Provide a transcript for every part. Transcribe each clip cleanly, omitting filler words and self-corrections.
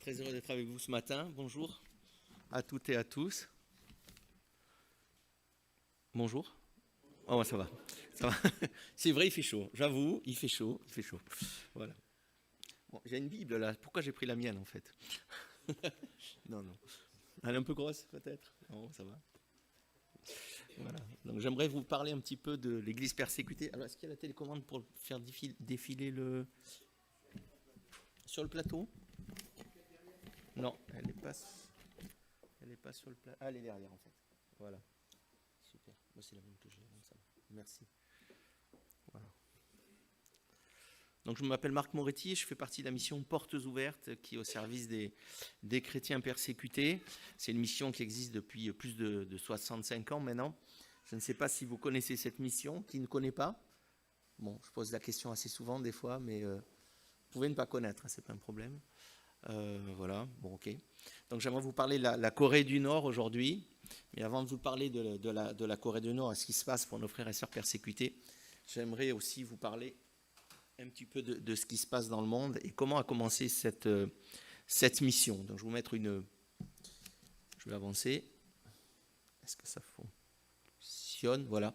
Très heureux d'être avec vous ce matin. Bonjour à toutes et à tous. Bonjour. Oh, ça va. Ça va. C'est vrai, il fait chaud. J'avoue, il fait chaud. Il fait chaud. Voilà. Bon, j'ai une Bible là. Pourquoi j'ai pris la mienne en fait? Non, non. Elle est un peu grosse peut-être? Non, ça va. Voilà. Donc j'aimerais vous parler un petit peu de l'Église persécutée. Alors, est-ce qu'il y a la télécommande pour faire défiler le sur le plateau? Non, elle n'est pas sur le plateau. Ah, elle est derrière en fait. Voilà. Super. Moi, c'est la même que j'ai. Donc ça va. Merci. Voilà. Donc je m'appelle Marc Moretti et je fais partie de la mission Portes Ouvertes qui est au service des chrétiens persécutés. C'est une mission qui existe depuis plus de 65 ans maintenant. Je ne sais pas si vous connaissez cette mission. Qui ne connaît pas? Bon, je pose la question assez souvent des fois, mais vous pouvez ne pas connaître, hein, c'est pas un problème. Voilà, bon ok. Donc j'aimerais vous parler de la Corée du Nord aujourd'hui. Mais avant de vous parler de la Corée du Nord et ce qui se passe pour nos frères et sœurs persécutés, j'aimerais aussi vous parler un petit peu de ce qui se passe dans le monde et comment a commencé cette mission. Donc je vais vous mettre une... Je vais avancer. Est-ce que ça fonctionne? Voilà.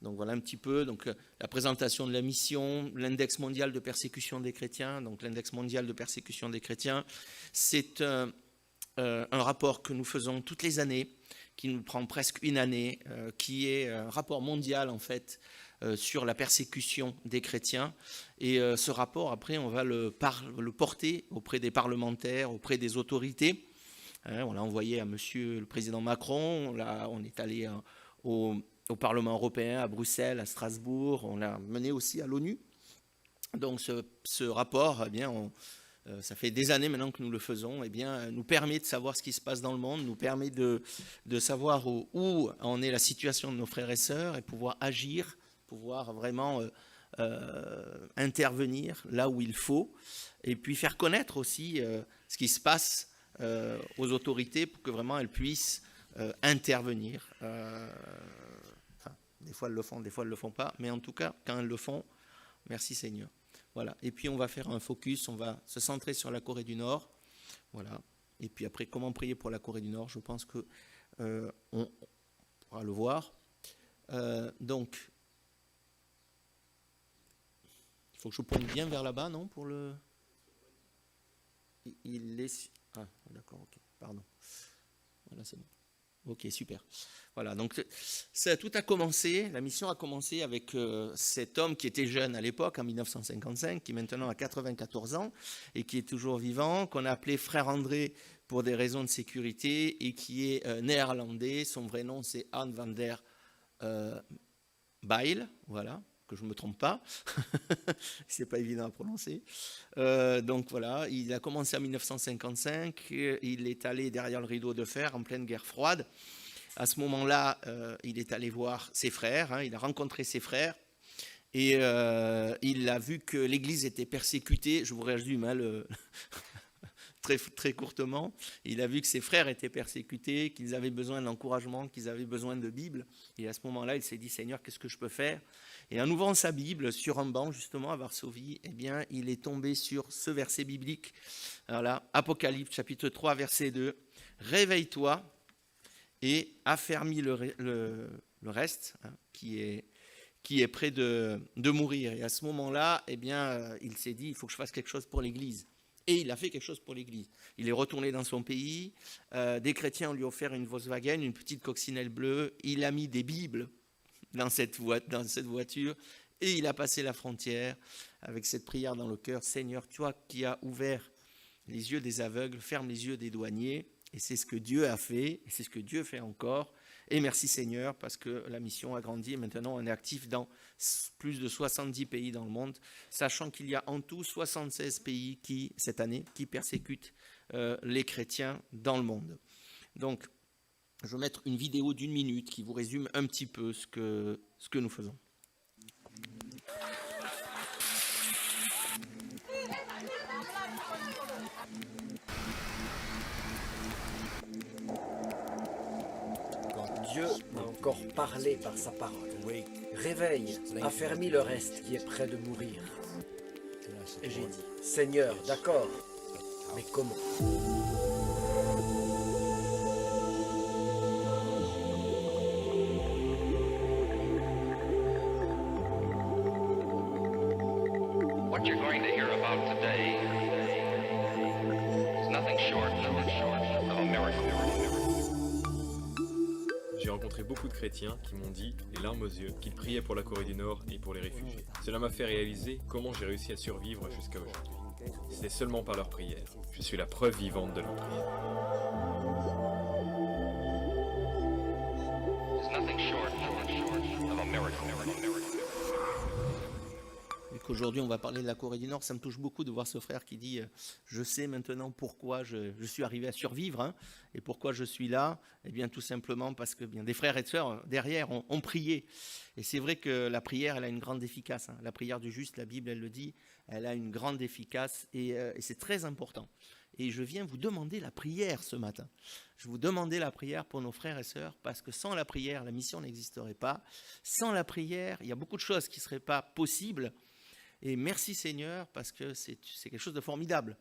Donc voilà un petit peu donc, la présentation de la mission, l'index mondial de persécution des chrétiens. Donc l'index mondial de persécution des chrétiens, c'est un rapport que nous faisons toutes les années, qui nous prend presque une année, qui est un rapport mondial en fait sur la persécution des chrétiens. Et ce rapport, après, on va le porter auprès des parlementaires, auprès des autorités. On l'a envoyé à Monsieur le Président Macron, on est allé au Parlement européen, à Bruxelles, à Strasbourg, on l'a mené aussi à l'ONU. Donc ce rapport, eh bien, ça fait des années maintenant que nous le faisons, eh bien, nous permet de savoir ce qui se passe dans le monde, nous permet de savoir où en est la situation de nos frères et sœurs et pouvoir agir, pouvoir vraiment intervenir là où il faut, et puis faire connaître aussi ce qui se passe aux autorités pour que vraiment elles puissent intervenir. Des fois elles le font, des fois elles ne le font pas, mais en tout cas, quand elles le font, merci Seigneur. Voilà. Et puis on va faire un focus, on va se centrer sur la Corée du Nord. Voilà. Et puis après, comment prier pour la Corée du Nord? Je pense que on pourra le voir. Donc, il faut que je pointe bien vers là-bas, non? Pour le... Il est... Ah, d'accord, ok, pardon. Voilà, c'est bon. Ok, super. Voilà, donc tout a commencé, la mission a commencé avec cet homme qui était jeune à l'époque, en 1955, qui maintenant a 94 ans et qui est toujours vivant, qu'on a appelé Frère André pour des raisons de sécurité et qui est néerlandais. Son vrai nom, c'est Han van der Bijl, voilà, que je ne me trompe pas. C'est pas évident à prononcer. Donc voilà, il a commencé en 1955, il est allé derrière le rideau de fer en pleine guerre froide. À ce moment-là, il est allé voir ses frères, il a rencontré ses frères et il a vu que l'Église était persécutée. Je vous résume très, très courtement. Il a vu que ses frères étaient persécutés, qu'ils avaient besoin d'encouragement, qu'ils avaient besoin de Bible. Et à ce moment-là, il s'est dit, Seigneur, qu'est-ce que je peux faire? Et en ouvrant sa Bible sur un banc, justement, à Varsovie, eh bien, il est tombé sur ce verset biblique. Alors là, Apocalypse, chapitre 3, verset 2. Réveille-toi et affermis le reste, qui est près de mourir. Et à ce moment-là, eh bien, il s'est dit, il faut que je fasse quelque chose pour l'Église. Et il a fait quelque chose pour l'Église. Il est retourné dans son pays. Des chrétiens lui ont offert une Volkswagen, une petite coccinelle bleue. Il a mis des Bibles dans cette voiture. Et il a passé la frontière avec cette prière dans le cœur. Seigneur, toi qui as ouvert les yeux des aveugles, ferme les yeux des douaniers. Et c'est ce que Dieu a fait, et c'est ce que Dieu fait encore. Et merci Seigneur, parce que la mission a grandi, et maintenant on est actif dans plus de 70 pays dans le monde, sachant qu'il y a en tout 76 pays cette année, qui persécutent les chrétiens dans le monde. Donc, je vais mettre une vidéo d'1 minute qui vous résume un petit peu ce que nous faisons. Dieu m'a encore parlé par sa parole. Réveille, affermis le reste qui est près de mourir. Et j'ai dit, Seigneur, d'accord, Mais comment? What you're going to hear about today is nothing short of a miracle. J'ai rencontré beaucoup de chrétiens qui m'ont dit, les larmes aux yeux, qu'ils priaient pour la Corée du Nord et pour les réfugiés. Cela m'a fait réaliser comment j'ai réussi à survivre jusqu'à aujourd'hui. C'était seulement par leur prière. Je suis la preuve vivante de leur prière. It's nothing short of a miracle. Et qu'aujourd'hui, on va parler de la Corée du Nord. Ça me touche beaucoup de voir ce frère qui dit je sais maintenant pourquoi je suis arrivé à survivre, hein, et pourquoi je suis là. Eh bien, tout simplement parce que bien des frères et de sœurs derrière ont prié. Et c'est vrai que la prière, elle a une grande efficace. Hein. La prière du juste, la Bible, elle le dit, elle a une grande efficace et c'est très important. Et je viens vous demander la prière ce matin. Je vous demandais la prière pour nos frères et sœurs parce que sans la prière, la mission n'existerait pas. Sans la prière, il y a beaucoup de choses qui ne seraient pas possibles. Et merci Seigneur, parce que c'est quelque chose de formidable.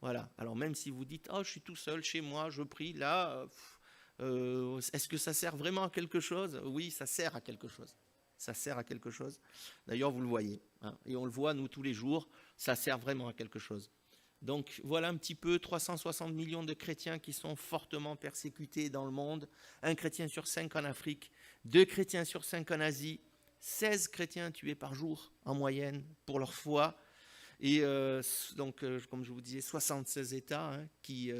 Voilà. Alors même si vous dites, oh, je suis tout seul chez moi, je prie là, est-ce que ça sert vraiment à quelque chose? Oui, ça sert à quelque chose. Ça sert à quelque chose. D'ailleurs, vous le voyez, hein, et on le voit nous tous les jours, ça sert vraiment à quelque chose. Donc voilà un petit peu 360 millions de chrétiens qui sont fortement persécutés dans le monde, 1 chrétien sur 5 en Afrique, 2 chrétiens sur 5 en Asie, 16 chrétiens tués par jour en moyenne pour leur foi. Et comme je vous disais, 76 États hein, qui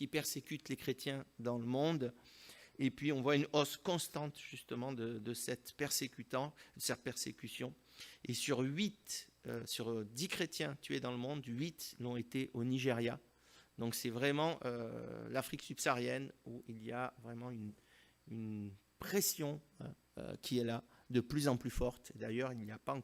persécutent les chrétiens dans le monde. Et puis on voit une hausse constante justement de cette persécution. Et sur 10 chrétiens tués dans le monde, 8 l'ont été au Nigeria. Donc c'est vraiment l'Afrique subsaharienne où il y a vraiment une pression qui est là, de plus en plus forte. D'ailleurs, il n'y a pas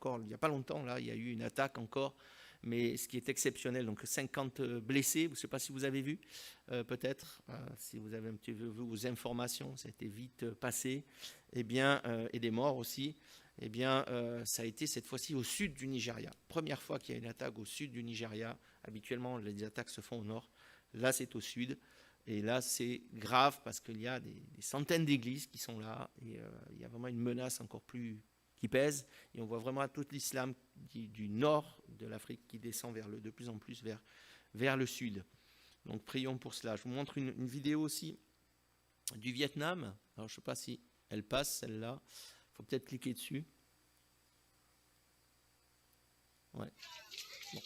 longtemps, là, il y a eu une attaque encore, mais ce qui est exceptionnel, donc 50 blessés, je ne sais pas si vous avez vu, peut-être, si vous avez un petit peu vu vos informations, ça a été vite passé, et des morts aussi, ça a été cette fois-ci au sud du Nigeria. Première fois qu'il y a une attaque au sud du Nigeria. Habituellement, les attaques se font au nord. Là, c'est au sud. Et là, c'est grave parce qu'il y a des centaines d'églises qui sont là. Et il y a vraiment une menace encore plus qui pèse. Et on voit vraiment tout l'islam du nord de l'Afrique qui descend de plus en plus vers le sud. Donc, prions pour cela. Je vous montre une vidéo aussi du Vietnam. Alors, je ne sais pas si elle passe, celle-là. Il faut peut-être cliquer dessus. Ouais. Bon.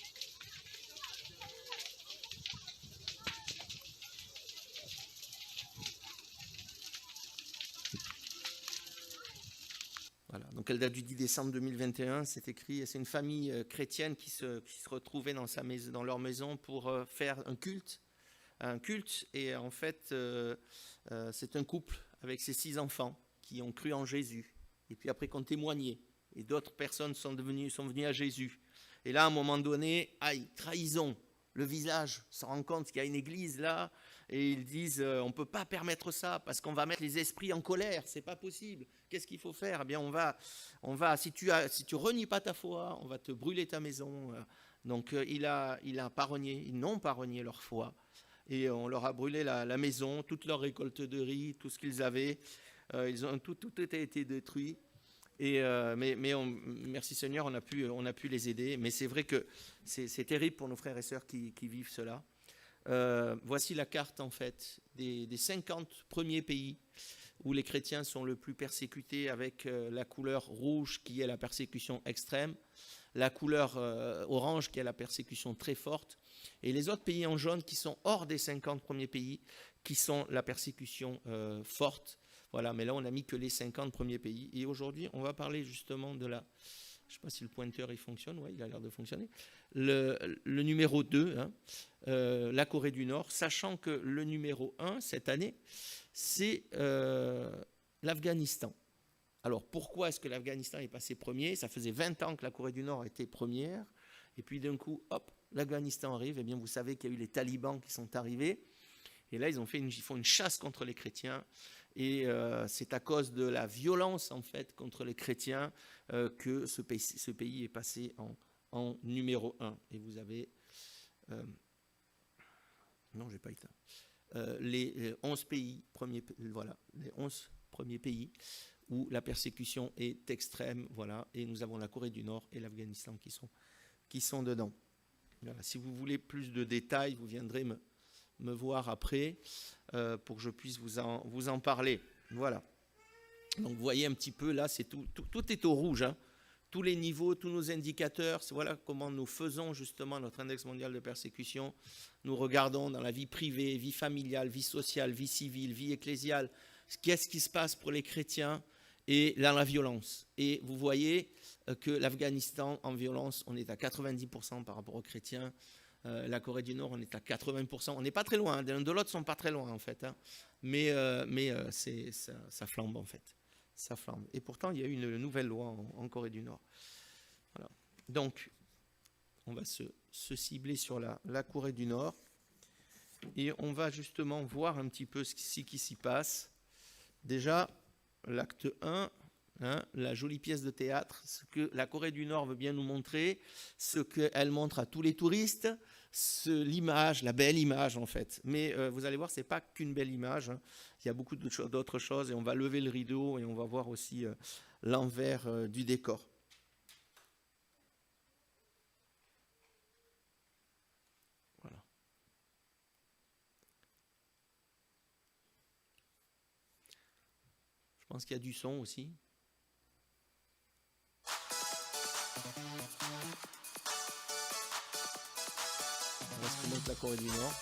Voilà. Donc elle date du 10 décembre 2021, c'est écrit, c'est une famille chrétienne qui se retrouvait dans leur maison pour faire un culte, et en fait c'est un couple avec ses 6 enfants qui ont cru en Jésus, et puis après qui ont témoigné, et d'autres personnes sont venues à Jésus. Et là, à un moment donné, trahison, le visage se rend compte qu'il y a une église là, et ils disent on ne peut pas permettre ça parce qu'on va mettre les esprits en colère, c'est pas possible. Qu'est-ce qu'il faut faire? Eh bien, on va si tu renies pas ta foi, on va te brûler ta maison. Donc ils n'ont pas renié leur foi, et on leur a brûlé la maison, toute leur récolte de riz, tout ce qu'ils avaient, tout a été détruit. Et merci Seigneur, on a pu les aider. Mais c'est vrai que c'est terrible pour nos frères et sœurs qui vivent cela. Voici la carte en fait des 50 premiers pays où les chrétiens sont le plus persécutés, avec la couleur rouge qui est la persécution extrême, la couleur orange qui est la persécution très forte, et les autres pays en jaune qui sont hors des 50 premiers pays qui sont la persécution forte. Voilà, mais là on n'a mis que les 50 premiers pays. Et aujourd'hui on va parler justement de la... Je ne sais pas si le pointeur il fonctionne, oui, il a l'air de fonctionner. Le numéro 2, hein, la Corée du Nord, sachant que le numéro 1 cette année, c'est l'Afghanistan. Alors pourquoi est-ce que l'Afghanistan est passé premier? Ça faisait 20 ans que la Corée du Nord était première, et puis d'un coup, hop, l'Afghanistan arrive. Eh bien vous savez qu'il y a eu les talibans qui sont arrivés, et là ils font une chasse contre les chrétiens. Et c'est à cause de la violence en fait contre les chrétiens que ce pays est passé en numéro 1. Et vous avez Non, j'ai pas éteint. Les 11 pays, voilà, les 11 premiers pays où la persécution est extrême, voilà, et nous avons la Corée du Nord et l'Afghanistan qui sont dedans. Voilà. Si vous voulez plus de détails, vous viendrez me voir après pour que je puisse vous en parler. Voilà. Donc vous voyez un petit peu là, c'est tout est au rouge, hein. Tous les niveaux, tous nos indicateurs, voilà comment nous faisons justement notre index mondial de persécution. Nous regardons dans la vie privée, vie familiale, vie sociale, vie civile, vie ecclésiale, qu'est-ce qui se passe pour les chrétiens et dans la violence. Et vous voyez que l'Afghanistan en violence, on est à 90% par rapport aux chrétiens. La Corée du Nord, on est à 80%. On n'est pas très loin, l'un de l'autre, ils ne sont pas très loin en fait, hein. Mais ça flambe en fait. Ça flambe. Et pourtant, il y a eu une nouvelle loi en Corée du Nord. Voilà. Donc, on va se cibler sur la Corée du Nord et on va justement voir un petit peu ce qui s'y passe. Déjà, l'acte 1, hein, la jolie pièce de théâtre, ce que la Corée du Nord veut bien nous montrer, ce qu'elle montre à tous les touristes, l'image, la belle image en fait. Mais vous allez voir, ce n'est pas qu'une belle image, hein. Il y a beaucoup d'autres choses et on va lever le rideau et on va voir aussi l'envers du décor. Voilà. Je pense qu'il y a du son aussi. Voilà ce que montre la Corée du Nord.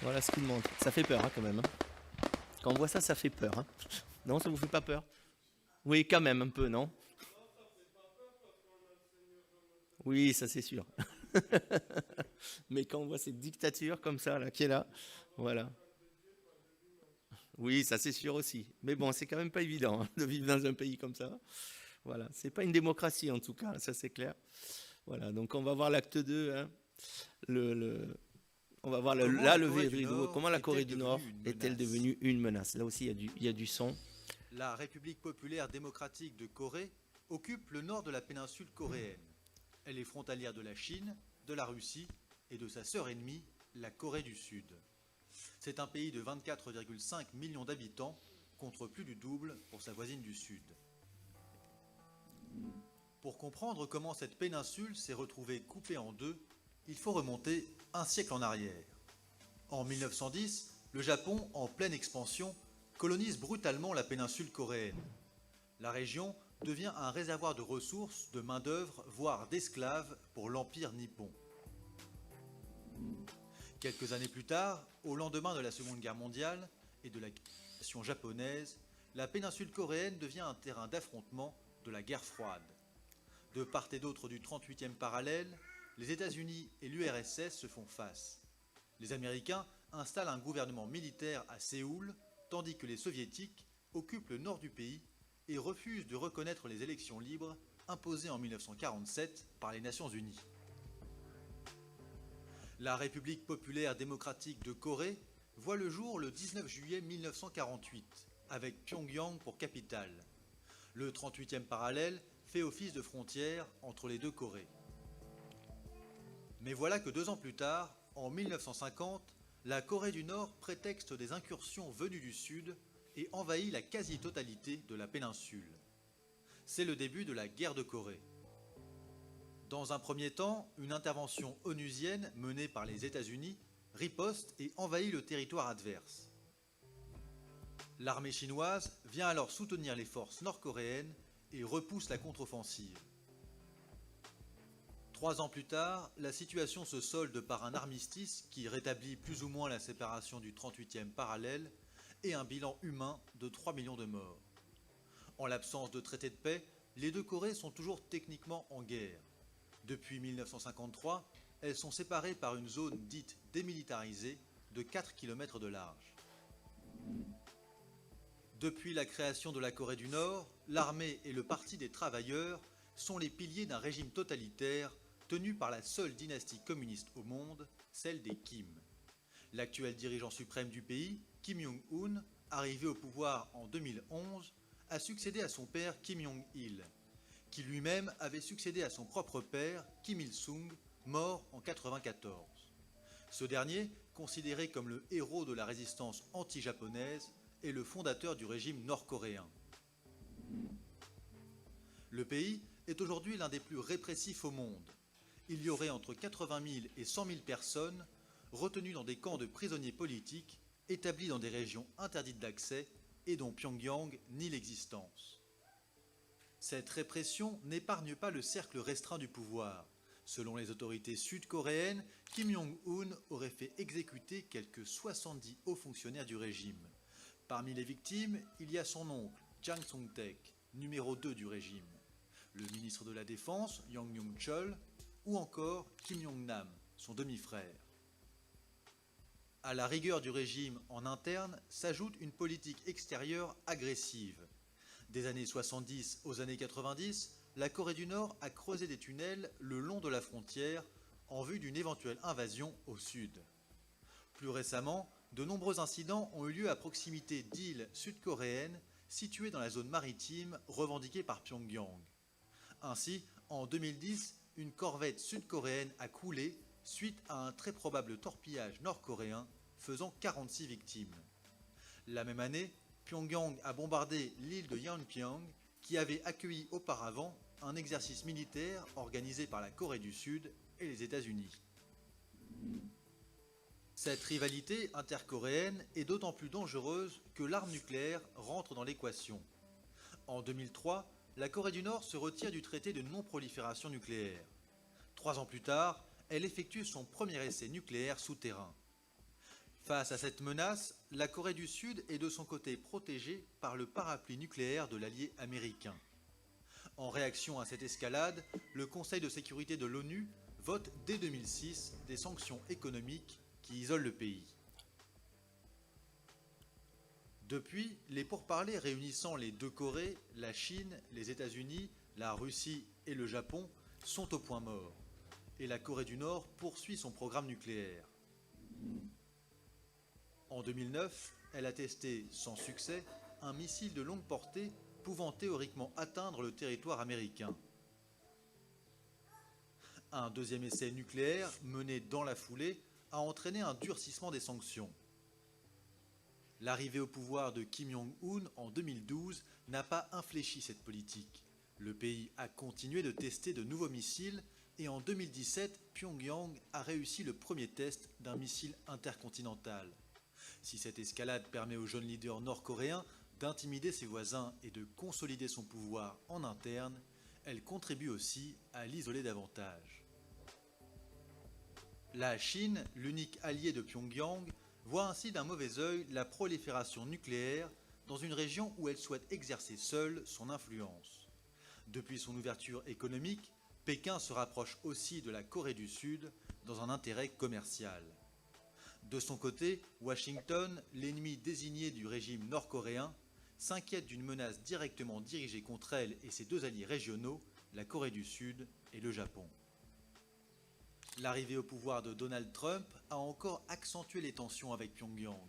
Voilà ce qu'il montre. Ça fait peur, hein, quand même, hein. Quand on voit ça, ça fait peur, hein. Non, ça vous fait pas peur? Oui, quand même, un peu, non? Oui, ça c'est sûr. Mais quand on voit cette dictature comme ça, là, qui est là, voilà. Oui, ça c'est sûr aussi. Mais bon, c'est quand même pas évident, hein, de vivre dans un pays comme ça. Voilà, c'est pas une démocratie en tout cas, ça c'est clair. Voilà, donc on va voir l'acte 2, hein, on va voir la levée de rideau. Comment la Corée du Nord est-elle devenue une menace? Là aussi, il y a du son. La République populaire démocratique de Corée occupe le nord de la péninsule coréenne. Elle est frontalière de la Chine, de la Russie et de sa sœur ennemie, la Corée du Sud. C'est un pays de 24,5 millions d'habitants, contre plus du double pour sa voisine du Sud. Pour comprendre comment cette péninsule s'est retrouvée coupée en deux, il faut remonter un siècle en arrière. En 1910, le Japon, en pleine expansion, colonise brutalement la péninsule coréenne. La région devient un réservoir de ressources, de main-d'œuvre, voire d'esclaves pour l'Empire nippon. Quelques années plus tard, au lendemain de la Seconde Guerre mondiale et de la occupation japonaise, la péninsule coréenne devient un terrain d'affrontement de la guerre froide. De part et d'autre du 38e parallèle, les États-Unis et l'URSS se font face. Les Américains installent un gouvernement militaire à Séoul, tandis que les Soviétiques occupent le nord du pays et refusent de reconnaître les élections libres imposées en 1947 par les Nations Unies. La République populaire démocratique de Corée voit le jour le 19 juillet 1948, avec Pyongyang pour capitale. Le 38e parallèle fait office de frontière entre les deux Corées. Mais voilà que 2 ans plus tard, en 1950, la Corée du Nord prétexte des incursions venues du Sud et envahit la quasi-totalité de la péninsule. C'est le début de la guerre de Corée. Dans un premier temps, une intervention onusienne menée par les États-Unis riposte et envahit le territoire adverse. L'armée chinoise vient alors soutenir les forces nord-coréennes et repousse la contre-offensive. 3 ans plus tard, la situation se solde par un armistice qui rétablit plus ou moins la séparation du 38e parallèle et un bilan humain de 3 millions de morts. En l'absence de traité de paix, les deux Corées sont toujours techniquement en guerre. Depuis 1953, elles sont séparées par une zone dite démilitarisée de 4 km de large. Depuis la création de la Corée du Nord, l'armée et le Parti des travailleurs sont les piliers d'un régime totalitaire tenu par la seule dynastie communiste au monde, celle des Kim. L'actuel dirigeant suprême du pays, Kim Jong-un, arrivé au pouvoir en 2011, a succédé à son père Kim Jong-il, qui lui-même avait succédé à son propre père, Kim Il-sung, mort en 1994. Ce dernier, considéré comme le héros de la résistance anti-japonaise, est le fondateur du régime nord-coréen. Le pays est aujourd'hui l'un des plus répressifs au monde. Il y aurait entre 80 000 et 100 000 personnes retenues dans des camps de prisonniers politiques établis dans des régions interdites d'accès et dont Pyongyang nie l'existence. Cette répression n'épargne pas le cercle restreint du pouvoir. Selon les autorités sud-coréennes, Kim Jong-un aurait fait exécuter quelques 70 hauts fonctionnaires du régime. Parmi les victimes, il y a son oncle, Jang Song-taek, numéro 2 du régime, le ministre de la Défense, Yang Myung-chol, ou encore Kim Yong-nam, son demi-frère. À la rigueur du régime en interne s'ajoute une politique extérieure agressive. Des années 70 aux années 90, la Corée du Nord a creusé des tunnels le long de la frontière en vue d'une éventuelle invasion au sud. Plus récemment, de nombreux incidents ont eu lieu à proximité d'îles sud-coréennes situées dans la zone maritime revendiquée par Pyongyang. Ainsi, en 2010, une corvette sud-coréenne a coulé suite à un très probable torpillage nord-coréen faisant 46 victimes. La même année, Pyongyang a bombardé l'île de Yeonpyeong qui avait accueilli auparavant un exercice militaire organisé par la Corée du Sud et les États-Unis. Cette rivalité intercoréenne est d'autant plus dangereuse que l'arme nucléaire rentre dans l'équation. En 2003, la Corée du Nord se retire du traité de non-prolifération nucléaire. 3 ans plus tard, elle effectue son premier essai nucléaire souterrain. Face à cette menace, la Corée du Sud est de son côté protégée par le parapluie nucléaire de l'allié américain. En réaction à cette escalade, le Conseil de sécurité de l'ONU vote dès 2006 des sanctions économiques qui isolent le pays. Depuis, les pourparlers réunissant les deux Corées, la Chine, les États-Unis, la Russie et le Japon sont au point mort, et la Corée du Nord poursuit son programme nucléaire. En 2009, elle a testé, sans succès, un missile de longue portée pouvant théoriquement atteindre le territoire américain. Un deuxième essai nucléaire, mené dans la foulée, a entraîné un durcissement des sanctions. L'arrivée au pouvoir de Kim Jong-un en 2012 n'a pas infléchi cette politique. Le pays a continué de tester de nouveaux missiles et en 2017, Pyongyang a réussi le premier test d'un missile intercontinental. Si cette escalade permet au jeune leader nord-coréen d'intimider ses voisins et de consolider son pouvoir en interne, elle contribue aussi à l'isoler davantage. La Chine, l'unique allié de Pyongyang, voit ainsi d'un mauvais œil la prolifération nucléaire dans une région où elle souhaite exercer seule son influence. Depuis son ouverture économique, Pékin se rapproche aussi de la Corée du Sud dans un intérêt commercial. De son côté, Washington, l'ennemi désigné du régime nord-coréen, s'inquiète d'une menace directement dirigée contre elle et ses deux alliés régionaux, la Corée du Sud et le Japon. L'arrivée au pouvoir de Donald Trump a encore accentué les tensions avec Pyongyang.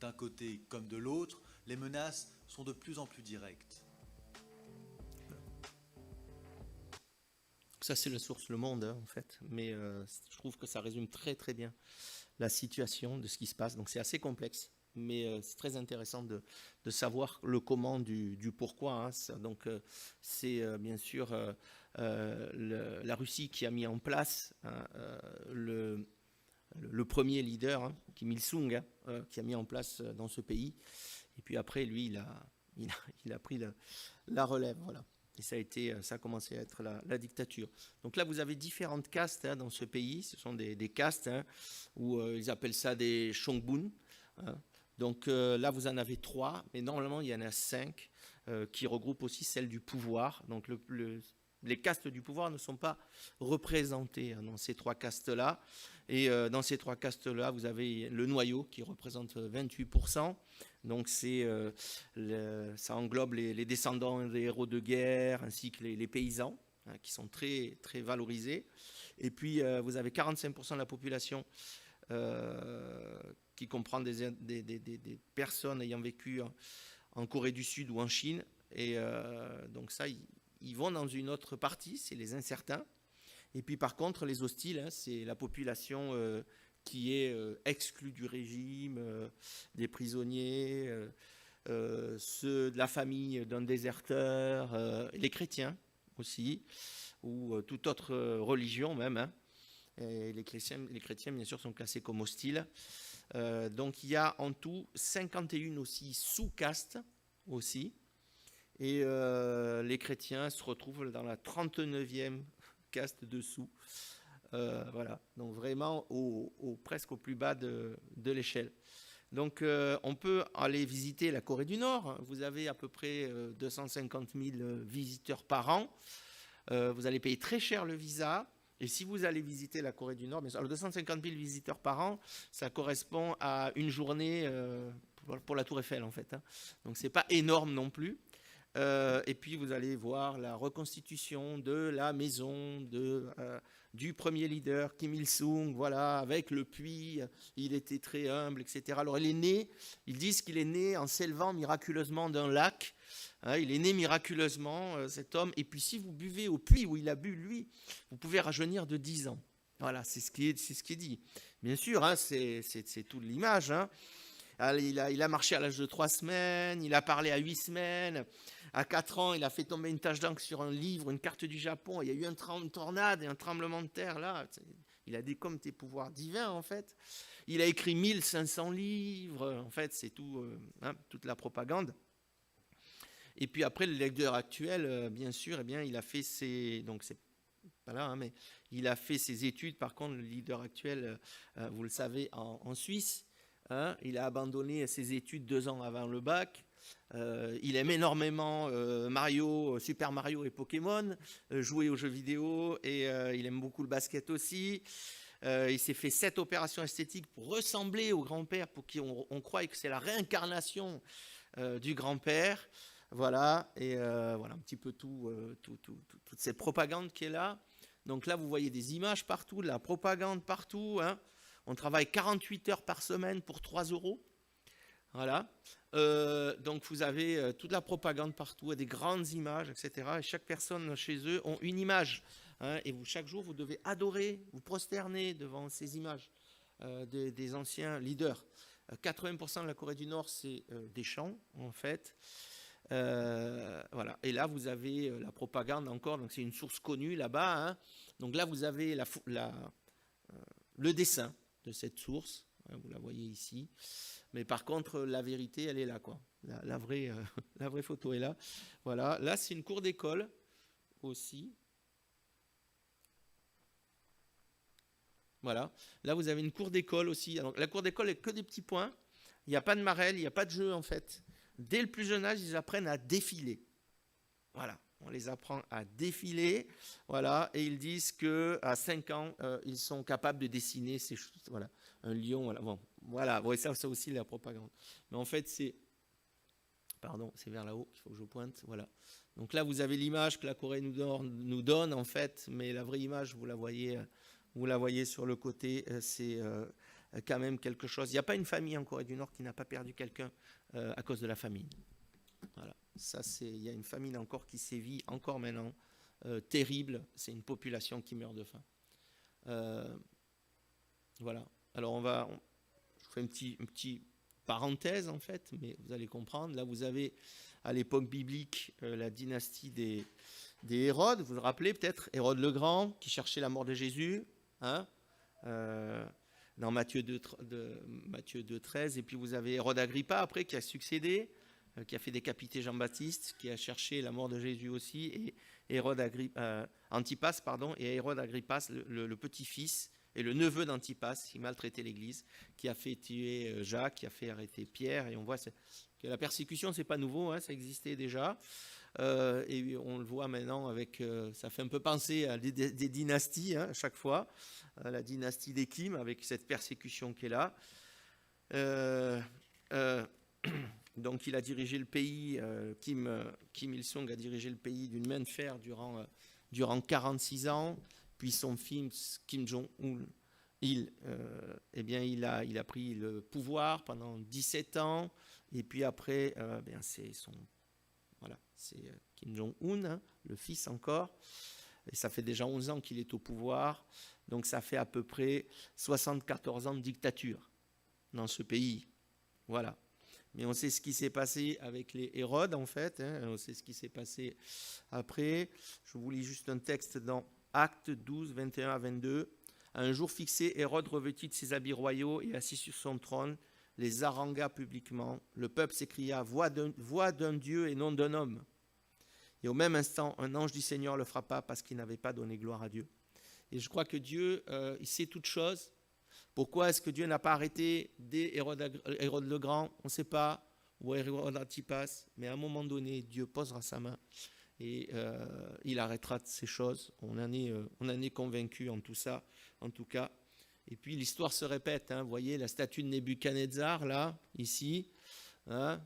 D'un côté comme de l'autre, les menaces sont de plus en plus directes. Ça, c'est la source Le Monde, hein, en fait. Mais je trouve que ça résume très, très bien la situation de ce qui se passe. Donc, c'est assez complexe. Mais c'est très intéressant de savoir le comment du pourquoi. Hein. Donc, c'est bien sûr la Russie qui a mis en place hein, le premier leader, hein, Kim Il-sung, hein, qui a mis en place dans ce pays. Et puis après, lui, il a pris la relève. Voilà. Et ça a commencé à être la dictature. Donc là, vous avez différentes castes hein, dans ce pays. Ce sont des castes hein, où ils appellent ça des shongbun. Hein. Donc là, vous en avez 3, mais normalement, il y en a 5 qui regroupent aussi celles du pouvoir. Donc les castes du pouvoir ne sont pas représentées hein, dans ces 3 castes-là. Et dans ces 3 castes-là, vous avez le noyau qui représente 28%. Donc ça englobe les descendants des héros de guerre ainsi que les paysans hein, qui sont très, très valorisés. Et puis vous avez 45% de la population qui comprend des personnes ayant vécu en Corée du Sud ou en Chine. Et donc ça, ils vont dans une autre partie, c'est les incertains. Et puis par contre, les hostiles, hein, c'est la population qui est exclue du régime, des prisonniers, ceux de la famille d'un déserteur, les chrétiens aussi, ou toute autre religion même. Hein. Et les chrétiens, bien sûr, sont classés comme hostiles. Donc il y a en tout 51 aussi sous-castes aussi. Et les chrétiens se retrouvent dans la 39e caste dessous. Voilà, donc vraiment presque au plus bas de l'échelle. Donc on peut aller visiter la Corée du Nord. Vous avez à peu près 250 000 visiteurs par an. Vous allez payer très cher le visa. Et si vous allez visiter la Corée du Nord, bien sûr, alors 250 000 visiteurs par an, ça correspond à une journée pour la Tour Eiffel en fait. Hein. Donc c'est pas énorme non plus. Et puis vous allez voir la reconstitution de la maison du premier leader Kim Il-sung, voilà, avec le puits, il était très humble, etc. Alors ils disent qu'il est né en s'élevant miraculeusement d'un lac, hein, il est né miraculeusement cet homme, et puis si vous buvez au puits où il a bu lui, vous pouvez rajeunir de 10 ans. Voilà, c'est ce qui est dit. Bien sûr, hein, c'est toute l'image, hein. Il a marché à l'âge de 3 semaines, il a parlé à 8 semaines, à 4 ans, il a fait tomber une tache d'encre sur un livre, une carte du Japon, il y a eu une tornade et un tremblement de terre, là, il a comme des pouvoirs divins, en fait. Il a écrit 1500 livres, en fait, c'est tout, hein, toute la propagande. Et puis après, le leader actuel, bien sûr, eh bien, il a fait donc c'est pas là, hein, mais il a fait ses études, par contre, le leader actuel, vous le savez, en Suisse. Hein, il a abandonné ses études 2 ans avant le bac. Il aime énormément Super Mario et Pokémon, jouer aux jeux vidéo, et il aime beaucoup le basket aussi. Il s'est fait 7 opérations esthétiques pour ressembler au grand-père, pour qui on croit que c'est la réincarnation du grand-père. Voilà, et voilà un petit peu toute cette propagande qui est là. Donc là, vous voyez des images partout, de la propagande partout, hein. On travaille 48 heures par semaine pour 3 €. Voilà. Donc vous avez toute la propagande partout, des grandes images, etc. Et chaque personne chez eux ont une image. Hein, et chaque jour, vous devez adorer, vous prosterner devant ces images des anciens leaders. 80% de la Corée du Nord, c'est des chants, en fait. Voilà. Et là, vous avez la propagande encore. Donc c'est une source connue là-bas. Hein. Donc là, vous avez le dessin de cette source, vous la voyez ici, mais par contre la vérité elle est là quoi, la vraie photo est là, voilà, là c'est une cour d'école aussi, voilà, là vous avez une cour d'école aussi. Alors, la cour d'école est que des petits points, il n'y a pas de marelle, il n'y a pas de jeu en fait, dès le plus jeune âge ils apprennent à défiler, voilà. On les apprend à défiler, voilà, et ils disent qu'à 5 ans, ils sont capables de dessiner voilà, un lion, voilà, bon, voilà, ouais, ça aussi la propagande. Mais en fait, c'est vers là-haut qu'il faut que je pointe, voilà. Donc là, vous avez l'image que la Corée nous donne, en fait, mais la vraie image, vous la voyez Vous la voyez sur le côté, c'est quand même quelque chose. Il n'y a pas une famille en Corée du Nord qui n'a pas perdu quelqu'un à cause de la famine. Voilà. Ça, il y a une famine encore qui sévit encore maintenant, terrible. C'est une population qui meurt de faim. Voilà. Alors je vous fais une petite parenthèse en fait, mais vous allez comprendre. Là, vous avez à l'époque biblique la dynastie des Hérodes. Vous vous rappelez peut-être Hérode le Grand qui cherchait la mort de Jésus, hein, dans Matthieu 2,13. Et puis vous avez Hérode Agrippa après qui a succédé, qui a fait décapiter Jean-Baptiste, qui a cherché la mort de Jésus aussi, et Antipas, et Hérode Agrippas, le petit-fils et le neveu d'Antipas, qui maltraitait l'Église, qui a fait tuer Jacques, qui a fait arrêter Pierre. Et on voit que la persécution, c'est pas nouveau, hein, ça existait déjà. Et on le voit maintenant avec, ça fait un peu penser à des dynasties, hein, à chaque fois, la dynastie des Kim, avec cette persécution qui est là. Donc il a dirigé le pays, Kim Il-sung a dirigé le pays d'une main de fer durant 46 ans. Puis son fils Kim Jong-un, il a pris le pouvoir pendant 17 ans. Et puis après, c'est Kim Jong-un, hein, le fils encore. Et ça fait déjà 11 ans qu'il est au pouvoir. Donc ça fait à peu près 74 ans de dictature dans ce pays. Voilà. Mais on sait ce qui s'est passé avec les Hérodes, en fait. Hein, on sait ce qui s'est passé après. Je vous lis juste un texte dans Actes 12, 21 à 22. À un jour fixé, Hérode, revêtu de ses habits royaux et assis sur son trône, les harangua publiquement. Le peuple s'écria « Voix d'un Dieu et non d'un homme ». Et au même instant, un ange du Seigneur le frappa parce qu'il n'avait pas donné gloire à Dieu. Et je crois que Dieu, il sait toutes choses. Pourquoi est-ce que Dieu n'a pas arrêté dès Hérode le Grand? On ne sait pas. Ou Hérode Antipas. Mais à un moment donné, Dieu posera sa main. Et il arrêtera ces choses. On en est convaincu en tout ça, en tout cas. Et puis l'histoire se répète. Hein. Vous voyez la statue de Nebuchadnezzar, là, ici. Hein,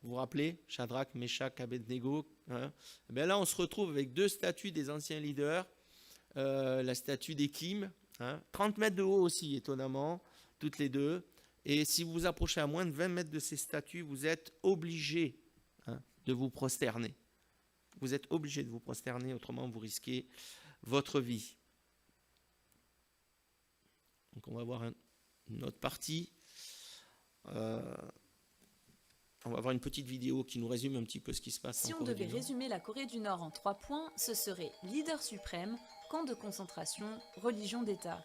vous vous rappelez Shadrach, Meshach, Abednego. Hein. Et là, on se retrouve avec deux statues des anciens leaders. La statue des Kim, hein, 30 mètres de haut aussi, étonnamment, toutes les deux. Et si vous vous approchez à moins de 20 mètres de ces statues, vous êtes obligé, hein, de vous prosterner. Vous êtes obligé de vous prosterner, autrement vous risquez votre vie. Donc on va voir une autre partie. On va voir une petite vidéo qui nous résume un petit peu ce qui se passe en Si on Corée devait du Nord. résumer la Corée du Nord en 3 points, ce serait leader suprême, camp de concentration, religion d'État.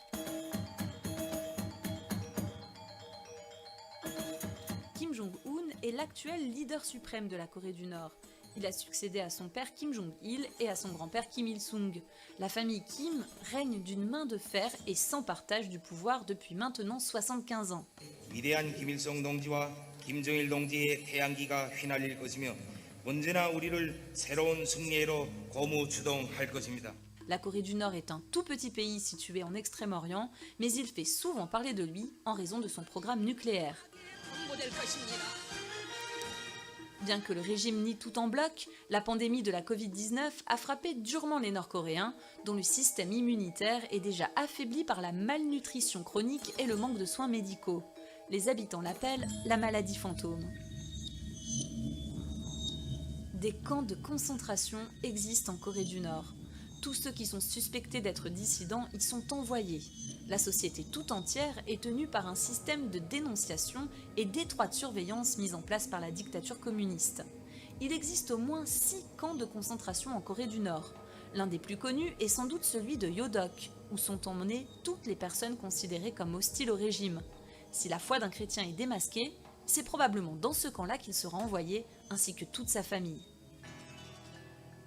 Kim Jong-un est l'actuel leader suprême de la Corée du Nord. Il a succédé à son père Kim Jong-il et à son grand-père Kim Il-sung. La famille Kim règne d'une main de fer et sans partage du pouvoir depuis maintenant 75 ans. 위대한 김일성 동지와 김정일 동지의 태양기가 휘날릴 것이며 언제나 우리를 새로운 승리로 고무 추동할 것입니다. La Corée du Nord est un tout petit pays situé en Extrême-Orient, mais il fait souvent parler de lui en raison de son programme nucléaire. Bien que le régime nie tout en bloc, la pandémie de la Covid-19 a frappé durement les Nord-Coréens, dont le système immunitaire est déjà affaibli par la malnutrition chronique et le manque de soins médicaux. Les habitants l'appellent la maladie fantôme. Des camps de concentration existent en Corée du Nord. Tous ceux qui sont suspectés d'être dissidents y sont envoyés. La société tout entière est tenue par un système de dénonciation et d'étroite surveillance mis en place par la dictature communiste. Il existe au moins 6 camps de concentration en Corée du Nord. L'un des plus connus est sans doute celui de Yodok, où sont emmenées toutes les personnes considérées comme hostiles au régime. Si la foi d'un chrétien est démasquée, c'est probablement dans ce camp-là qu'il sera envoyé, ainsi que toute sa famille.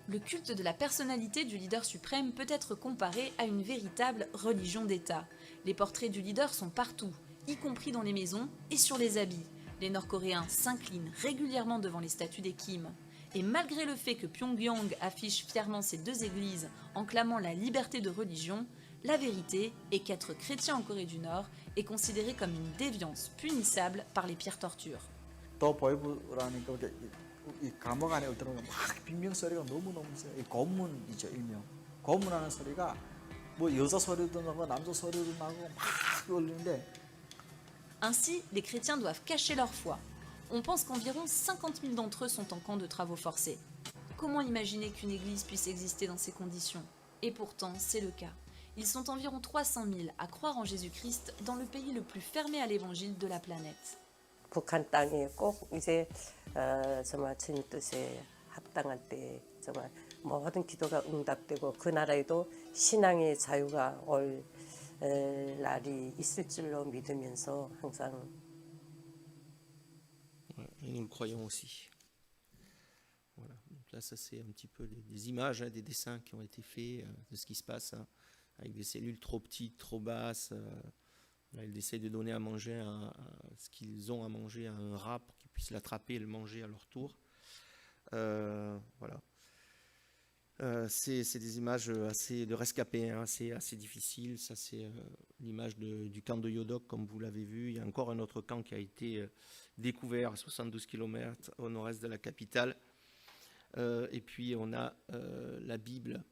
Le culte de la personnalité du leader suprême peut être comparé à une véritable religion d'État. Les portraits du leader sont partout, y compris dans les maisons et sur les habits. Les Nord-Coréens s'inclinent régulièrement devant les statues des Kim. Et malgré le fait que Pyongyang affiche fièrement ses 2 églises en clamant la liberté de religion, la vérité est qu'être chrétien en Corée du Nord est considéré comme une déviance punissable par les pires tortures. 더 보이브라니까 이 감옥 안에 들어가면 막 비명 소리가 너무너무 세요. 이 고문이죠, 일명. 고문하는 소리가 뭐 여자 서류도 나고 남자 서류도 나고 막 올리는데 Ainsi, les chrétiens doivent cacher leur foi. On pense qu'environ 50 000 d'entre eux sont en camp de travaux forcés. Comment imaginer qu'une église puisse exister dans ces conditions? Et pourtant, c'est le cas. Ils sont environ 300 000 à croire en Jésus-Christ dans le pays le plus fermé à l'évangile de la planète. 북한 땅이 꼭 이제 정말 주님 뜻에 합당할 때 정말 모든 기도가 응답되고 그 나라에도 신앙의 자유가 올 날이 있을 줄로 믿으면서 항상 Et nous le croyons aussi. Voilà. Donc là, ça c'est un petit peu des images, des dessins qui ont été faits de ce qui se passe, avec des cellules trop petites, trop basses. Là, ils essayent de donner à manger ce qu'ils ont à manger à un rat pour qu'ils puissent l'attraper et le manger à leur tour. Voilà. C'est des images assez de rescapés, hein, assez difficiles. Ça, c'est l'image du camp de Yodok, comme vous l'avez vu. Il y a encore un autre camp qui a été découvert à 72 km au nord-est de la capitale. Et puis, on a la Bible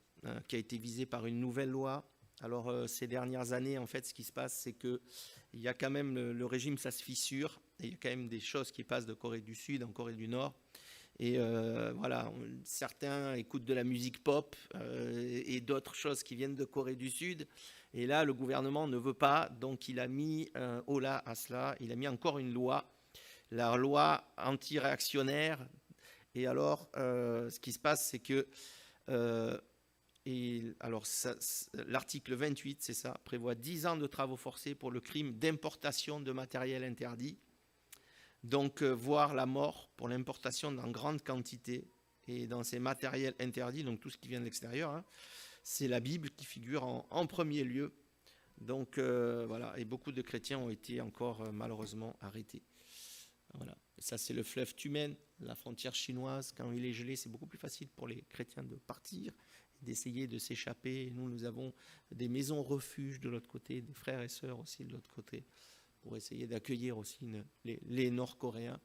qui a été visée par une nouvelle loi. Alors, ces dernières années, en fait, ce qui se passe, c'est qu'il y a quand même le régime, ça se fissure. Et il y a quand même des choses qui passent de Corée du Sud en Corée du Nord. Et voilà, certains écoutent de la musique pop et d'autres choses qui viennent de Corée du Sud. Et là, le gouvernement ne veut pas, donc il a mis holà à cela. Il a mis encore une loi, la loi anti-réactionnaire. Et alors, ce qui se passe, c'est que l'article 28, c'est ça, prévoit 10 ans de travaux forcés pour le crime d'importation de matériel interdit. Donc, voire la mort pour l'importation dans grande quantité et dans ces matériels interdits, donc tout ce qui vient de l'extérieur, hein, c'est la Bible qui figure en premier lieu. Donc, voilà, et beaucoup de chrétiens ont été encore malheureusement arrêtés. Voilà. Et ça, c'est le fleuve Tumen, la frontière chinoise. Quand il est gelé, c'est beaucoup plus facile pour les chrétiens de partir, d'essayer de s'échapper. Nous avons des maisons refuges de l'autre côté, des frères et sœurs aussi de l'autre côté, pour essayer d'accueillir aussi les Nord-Coréens.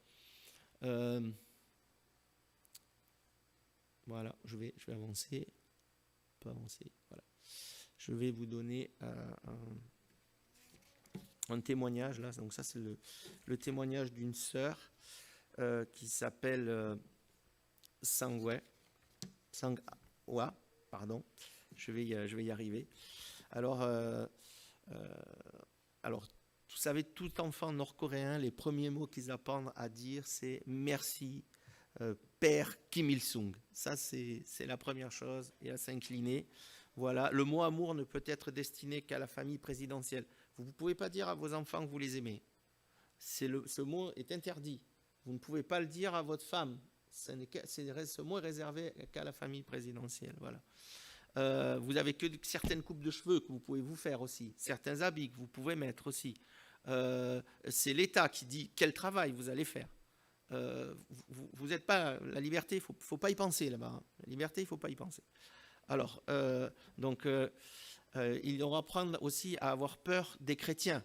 Voilà, je vais avancer. Pas avancer, voilà. Je vais vous donner un témoignage là. Donc ça, c'est le témoignage d'une sœur qui s'appelle Sangwa, pardon. Je vais y arriver. Alors, vous savez, tout enfant nord-coréen, les premiers mots qu'ils apprennent à dire, c'est merci, Père Kim Il-sung. Ça, c'est la première chose, et à s'incliner. Voilà, le mot amour ne peut être destiné qu'à la famille présidentielle. Vous ne pouvez pas dire à vos enfants que vous les aimez. Ce mot est interdit. Vous ne pouvez pas le dire à votre femme. Ce mot est réservé qu'à la famille présidentielle. Voilà. Vous n'avez que certaines coupes de cheveux que vous pouvez vous faire aussi, certains habits que vous pouvez mettre aussi. C'est l'État qui dit quel travail vous allez faire. Vous n'êtes pas la liberté, il faut pas y penser là-bas. Hein. La liberté, il faut pas y penser. Alors, ils leur apprennent aussi à avoir peur des chrétiens.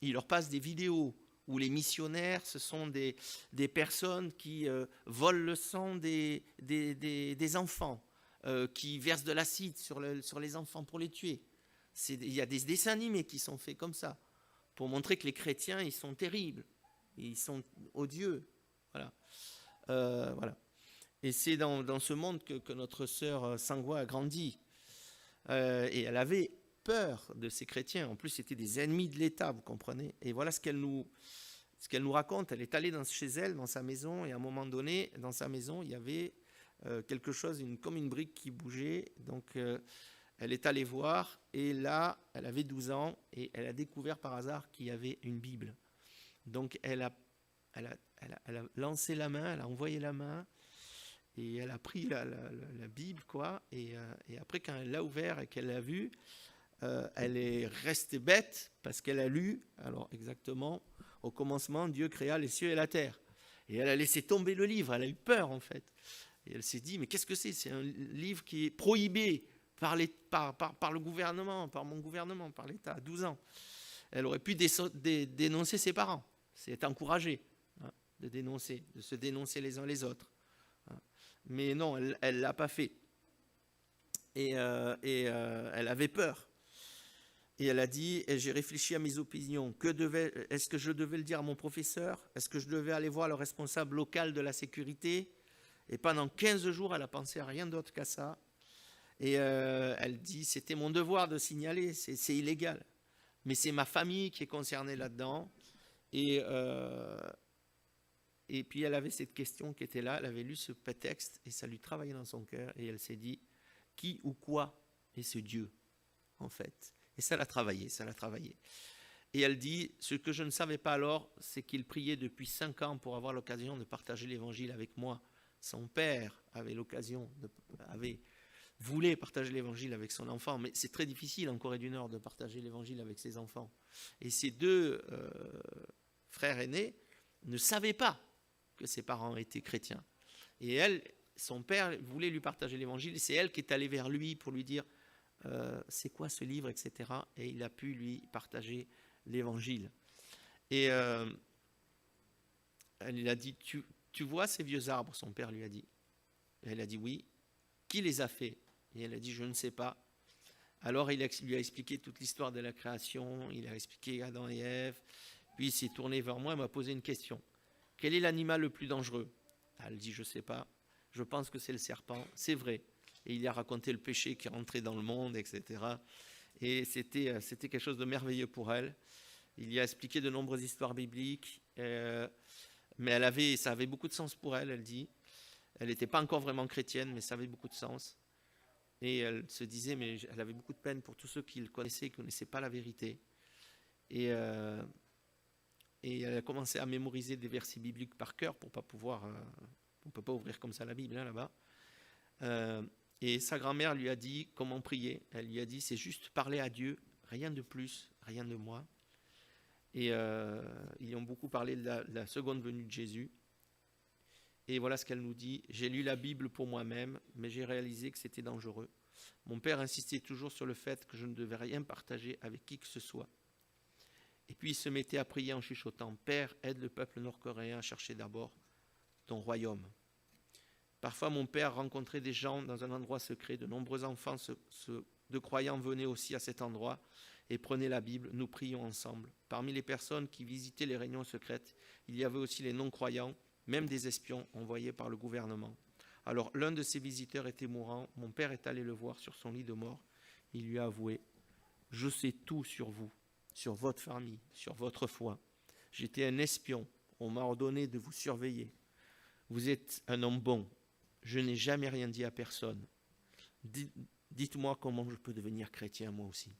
Ils leur passent des vidéos où les missionnaires, ce sont des personnes qui volent le sang des enfants, qui versent de l'acide sur les enfants pour les tuer. Il y a des dessins animés qui sont faits comme ça, pour montrer que les chrétiens, ils sont terribles, ils sont odieux. Voilà. Voilà. Et c'est dans ce monde que notre sœur Sangwa a grandi. Et elle avait peur de ces chrétiens. En plus, c'était des ennemis de l'État, vous comprenez. Et voilà ce qu'elle nous raconte. Elle est allée chez elle, dans sa maison, et à un moment donné, dans sa maison, il y avait quelque chose, comme une brique qui bougeait. Donc, elle est allée voir, et là, elle avait 12 ans, et elle a découvert par hasard qu'il y avait une Bible. Donc, elle a lancé la main, elle a envoyé la main, et elle a pris la Bible, quoi. Et après, quand elle l'a ouvert et qu'elle l'a vue, elle est restée bête parce qu'elle a lu, alors exactement, au commencement, Dieu créa les cieux et la terre. Et elle a laissé tomber le livre, elle a eu peur en fait. Et elle s'est dit, mais qu'est-ce que c'est? C'est un livre qui est prohibé par le gouvernement, par mon gouvernement, par l'État, à 12 ans. Elle aurait pu dénoncer ses parents. C'est encouragé, hein, de se dénoncer les uns les autres. Mais non, elle ne l'a pas fait. Et elle avait peur. Et elle a dit, et j'ai réfléchi à mes opinions. Est-ce que je devais le dire à mon professeur? Est-ce que je devais aller voir le responsable local de la sécurité? Et pendant 15 jours, elle a pensé à rien d'autre qu'à ça. Et elle dit, c'était mon devoir de signaler, c'est illégal. Mais c'est ma famille qui est concernée là-dedans. Et puis elle avait cette question qui était là, elle avait lu ce texte et ça lui travaillait dans son cœur. Et elle s'est dit, qui ou quoi est ce Dieu, en fait? Et ça l'a travaillé, ça l'a travaillé. Et elle dit, ce que je ne savais pas alors, c'est qu'il priait depuis 5 ans pour avoir l'occasion de partager l'évangile avec moi. Son père voulait partager l'évangile avec son enfant, mais c'est très difficile en Corée du Nord de partager l'évangile avec ses enfants. Et ses 2 frères aînés ne savaient pas que ses parents étaient chrétiens. Et elle, son père voulait lui partager l'évangile, et c'est elle qui est allée vers lui pour lui dire c'est quoi ce livre, etc. Et il a pu lui partager l'évangile. Et elle a dit, tu vois ces vieux arbres, son père lui a dit. Et elle a dit oui. Qui les a faits? Et elle a dit je ne sais pas. Alors il lui a expliqué toute l'histoire de la création, il a expliqué Adam et Ève, puis il s'est tourné vers moi et m'a posé une question. Quel est l'animal le plus dangereux? Elle dit je ne sais pas, je pense que c'est le serpent, c'est vrai. Et il a raconté le péché qui rentrait dans le monde, etc. Et c'était quelque chose de merveilleux pour elle. Il y a expliqué de nombreuses histoires bibliques, mais ça avait beaucoup de sens pour elle, elle dit. Elle n'était pas encore vraiment chrétienne, mais ça avait beaucoup de sens. Et elle se disait, mais elle avait beaucoup de peine pour tous ceux qui le connaissaient, qui ne connaissaient pas la vérité. Et elle a commencé à mémoriser des versets bibliques par cœur pour pas pouvoir... on ne peut pas ouvrir comme ça la Bible, hein, là-bas. Et sa grand-mère lui a dit comment prier. Elle lui a dit, c'est juste parler à Dieu, rien de plus, rien de moins. Et ils ont beaucoup parlé de la seconde venue de Jésus. Et voilà ce qu'elle nous dit. J'ai lu la Bible pour moi-même, mais j'ai réalisé que c'était dangereux. Mon père insistait toujours sur le fait que je ne devais rien partager avec qui que ce soit. Et puis il se mettait à prier en chuchotant, « Père, aide le peuple nord-coréen à chercher d'abord ton royaume. » Parfois, mon père rencontrait des gens dans un endroit secret. De nombreux enfants de croyants venaient aussi à cet endroit et prenaient la Bible. Nous prions ensemble. Parmi les personnes qui visitaient les réunions secrètes, il y avait aussi les non-croyants, même des espions envoyés par le gouvernement. Alors, l'un de ces visiteurs était mourant. Mon père est allé le voir sur son lit de mort. Il lui a avoué, « Je sais tout sur vous, sur votre famille, sur votre foi. J'étais un espion. On m'a ordonné de vous surveiller. Vous êtes un homme bon. Je n'ai jamais rien dit à personne. Dites-moi comment je peux devenir chrétien moi aussi. »